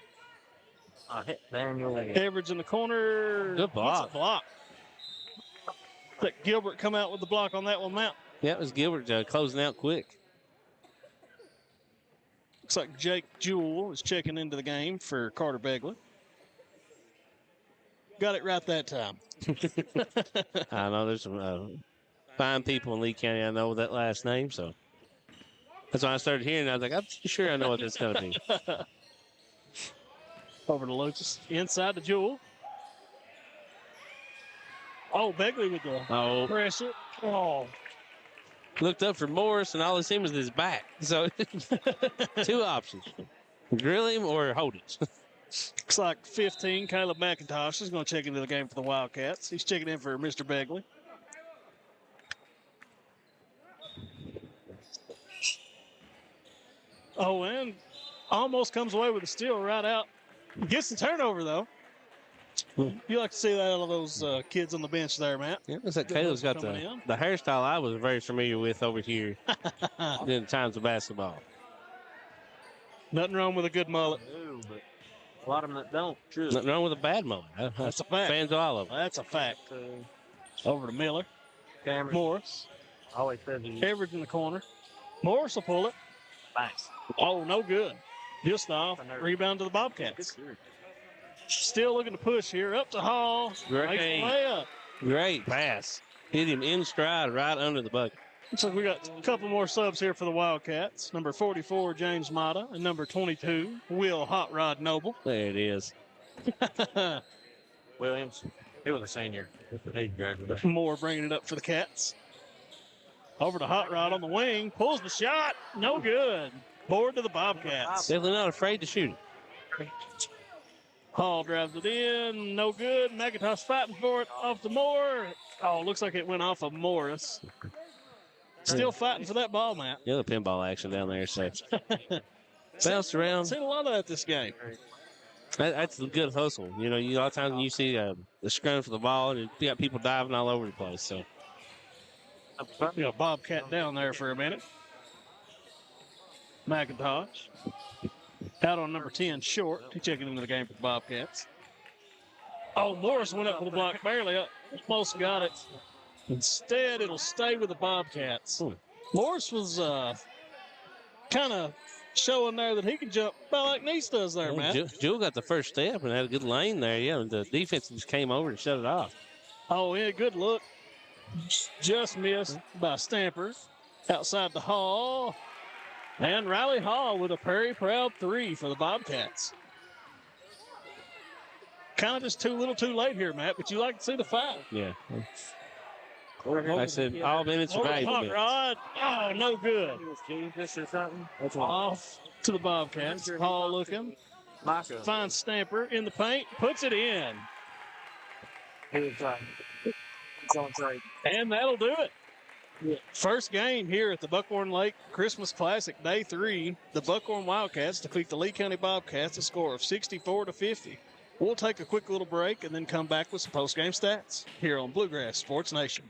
Hit Daniel. Average in the corner. Good block. Block. Let Gilbert come out with the block on that one, Matt. Yeah, it was Gilbert closing out quick. Looks like Jake Jewell is checking into the game for Carter Begley. Got it right that time. I know there's some fine people in Lee County. I know that last name, so. That's when I started hearing it. I was like, I'm sure I know what that's going to be. Over to Lucas. Inside to Jewell. Oh, Begley with the pressure. Oh. Looked up for Morris, and all he seen was his back. So, 2 options. Grill him or hold it. Looks like 15, Caleb McIntosh is going to check into the game for the Wildcats. He's checking in for Mr. Begley. Oh, and almost comes away with a steal right out. Gets the turnover, though. You like to see that out of those kids on the bench there, Matt. Yeah, looks like Caleb's got the hairstyle I was very familiar with over here in times of basketball. Nothing wrong with a good mullet. No, but a lot of them that don't. True. Nothing wrong with a bad mullet. That's a fact. Fans of all of them. That's a fact. Over to Miller. Cameron. Morris. Always said Everett in the corner. Morris will pull it. Nice. Oh, no good. Just off. Rebound to the Bobcats. Still looking to push here. Up to Hall. Makes the layup. Great pass. Hit him in stride right under the bucket. Looks like we got a couple more subs here for the Wildcats. Number 44, James Mata, and number 22, Will Hot Rod Noble. There it is. Williams. He was a senior. He graduated. Moore bringing it up for the Cats. Over to Hot Rod on the wing. Pulls the shot. No good. Board to the Bobcats. Definitely not afraid to shoot it. Hall drives it in. No good. McIntosh fighting for it. Off to Moore. Oh, looks like it went off of Morris. Still fighting for that ball, Matt. The other pinball action down there. So bounced around. Seen a lot of that this game. That's a good hustle. You know, a lot of times you see the scrum for the ball, and you got people diving all over the place. So, you got Bobcat down there for a minute. McIntosh out on number 10, Short. He's checking into the game for the Bobcats. Oh, Morris went up for the block, barely up. Almost got it. Instead, it'll stay with the Bobcats. Morris was kind of showing there that he can jump about like Nice does there, Matt. Jewell got the first step and had a good lane there. Yeah, the defense just came over and shut it off. Oh, yeah, good look. Just missed by Stamper. Outside the Hall. And Riley Hall with a very proud 3 for the Bobcats. Kind of just too little too late here, Matt, but you like to see the fight. Yeah. I said all minutes are valuable. Rod. Oh, no good. Jesus or something. Off to the Bobcats. Hall looking. Finds Stamper in the paint. Puts it in. And that'll do it. Yeah. First game here at the Buckhorn Lake Christmas Classic, Day 3. The Buckhorn Wildcats defeat the Lee County Bobcats, a score of 64-50. We'll take a quick little break and then come back with some post-game stats here on Bluegrass Sports Nation.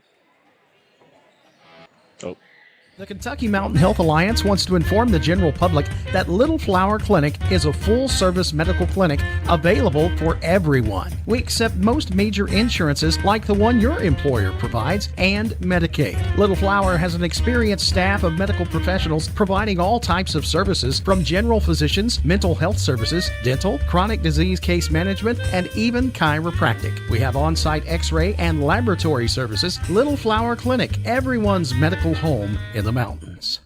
The Kentucky Mountain Health Alliance wants to inform the general public that Little Flower Clinic is a full-service medical clinic available for everyone. We accept most major insurances like the one your employer provides and Medicaid. Little Flower has an experienced staff of medical professionals providing all types of services from general physicians, mental health services, dental, chronic disease case management, and even chiropractic. We have on-site x-ray and laboratory services. Little Flower Clinic, everyone's medical home in the mountains.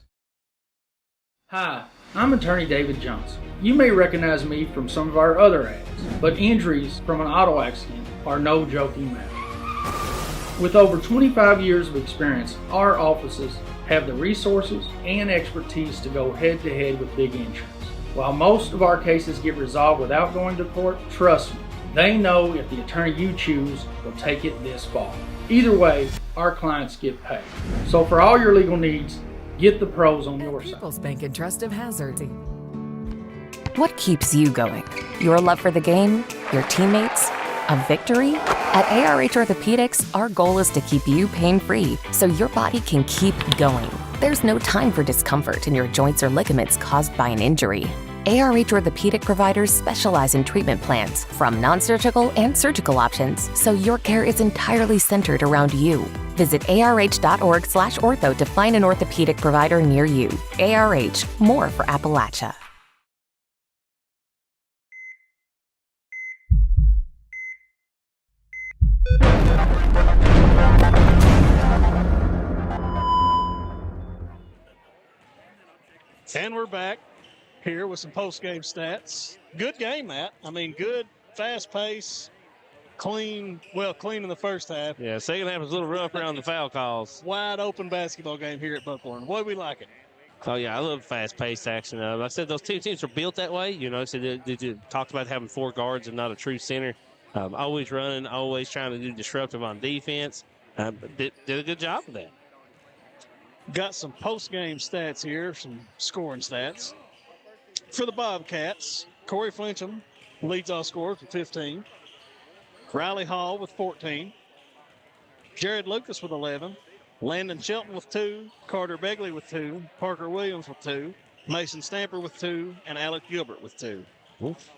Hi, I'm attorney David Johnson. You may recognize me from some of our other ads, but injuries from an auto accident are no joking matter. With over 25 years of experience, our offices have the resources and expertise to go head-to-head with big insurance. While most of our cases get resolved without going to court, trust me, they know if the attorney you choose will take it this far. Either way, our clients get paid. So for all your legal needs, get the pros on your side. People's Bank and Trust of Hazard. What keeps you going? Your love for the game? Your teammates? A victory? At ARH Orthopedics, our goal is to keep you pain-free so your body can keep going. There's no time for discomfort in your joints or ligaments caused by an injury. ARH Orthopedic providers specialize in treatment plans, from non-surgical and surgical options, so your care is entirely centered around you. Visit arh.org/ortho to find an orthopedic provider near you. ARH, more for Appalachia. And we're back here with some post-game stats. Good game, Matt. I mean, good, fast pace, clean in the first half. Yeah, second half was a little rough around the foul calls. Wide open basketball game here at Buckhorn. Boy, we like it. Oh, yeah, I love fast-paced action. Like I said, those two teams are built that way. You know, so they talked about having 4 guards and not a true center. Always running, always trying to do disruptive on defense. Did a good job of that. Got some post-game stats here, some scoring stats. For the Bobcats, Corey Flincham leads all scorers with 15. Riley Hall with 14. Jared Lucas with 11. Landon Shelton with 2. Carter Begley with 2. Parker Williams with 2. Mason Stamper with 2. And Alec Gilbert with 2. Oof.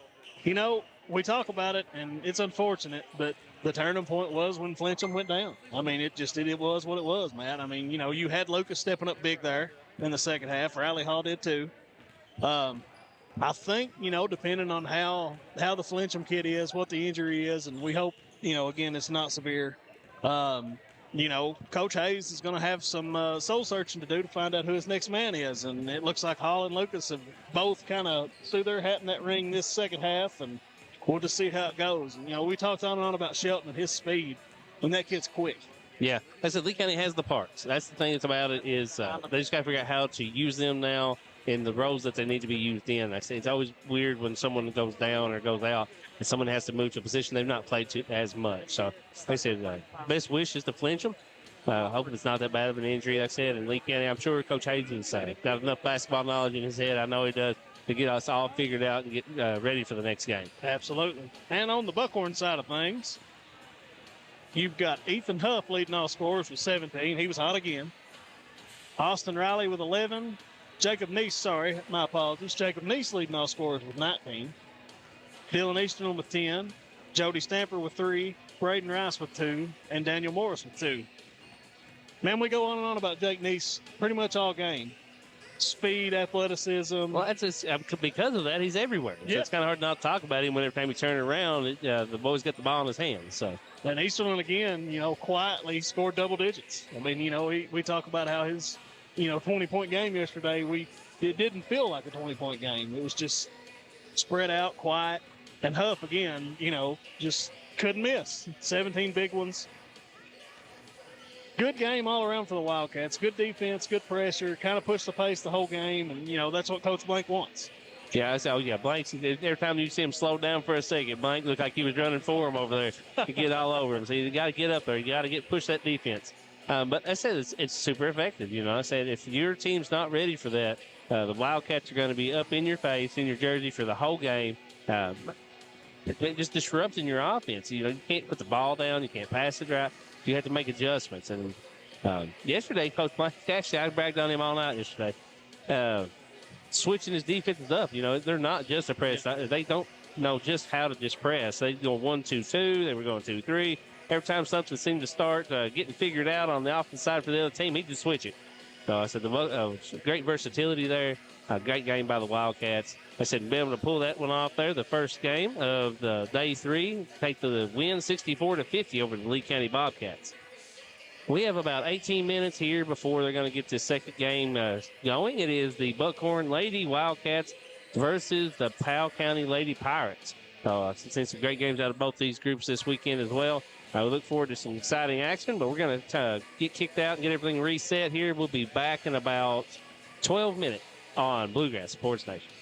You know, we talk about it, and it's unfortunate, but the turning point was when Flincham went down. I mean, it was what it was, Matt. I mean, you know, you had Lucas stepping up big there in the second half. Riley Hall did too. I think, you know, depending on how the Flincham kid is, what the injury is, and we hope, you know, again, it's not severe. You know, Coach Hayes is going to have some soul searching to do to find out who his next man is. And it looks like Hall and Lucas have both kind of threw their hat in that ring this second half, and we'll just see how it goes. And, you know, we talked on and on about Shelton and his speed, and that kid's quick. Yeah, I said Lee County has the parts. That's the thing that's about it is they just got to figure out how to use them now in the roles that they need to be used in. I say it's always weird when someone goes down or goes out and someone has to move to a position they've not played to as much. So, like I said, best wishes to Flincham. Hoping it's not that bad of an injury, like I said. And Lee County, I'm sure Coach Hayes will say, got enough basketball knowledge in his head. I know he does to get us all figured out and get ready for the next game. Absolutely. And on the Buckhorn side of things, you've got Ethan Huff leading all scorers with 17. He was hot again. Austin Riley with 11. Jacob Neese, my apologies. Jacob Neese leading all scorers with 19. Dylan Easterman with 10. Jody Stamper with 3. Braden Rice with 2. And Daniel Morris with 2. Man, we go on and on about Jake Neese pretty much all game. Speed, athleticism. Well, that's just, because of that, he's everywhere. So it's kind of hard not to talk about him when every time he turns around, the boys get the ball in his hands. So. And Easterman, again, you know, quietly scored double digits. I mean, you know, we talk about how his, 20-point game yesterday, it didn't feel like a 20-point game. It was just spread out, quiet. And Huff, again, just couldn't miss. 17 big ones. Good game all around for the Wildcats. Good defense, good pressure, kind of pushed the pace the whole game, and, that's what Coach Blank wants. Yeah, Blank, every time you see him slow down for a second, Blank looked like he was running for him over there to get all over him. So you got to get up there. You got to push that defense. But I said it's super effective. I said if your team's not ready for that, the Wildcats are going to be up in your face, in your jersey for the whole game. Just disrupting your offense. You can't put the ball down. You can't pass it right. You have to make adjustments. And yesterday, Coach Blank, actually, I bragged on him all night yesterday, switching his defenses up. They're not just a press. They don't know just how to just press. They go 1-2-2. They were going 2-3. Every time something seemed to start getting figured out on the offense side for the other team, he'd just switch it. So I said, great versatility there. Great game by the Wildcats. I said, be able to pull that one off there, the first game of the day 3, take the win 64-50 over the Lee County Bobcats. We have about 18 minutes here before they're going to get this second game going. It is the Buckhorn Lady Wildcats versus the Powell County Lady Pirates. So I've seen some great games out of both these groups this weekend as well. We look forward to some exciting action, but we're going to get kicked out and get everything reset here. We'll be back in about 12 minutes on Bluegrass Sports Nation.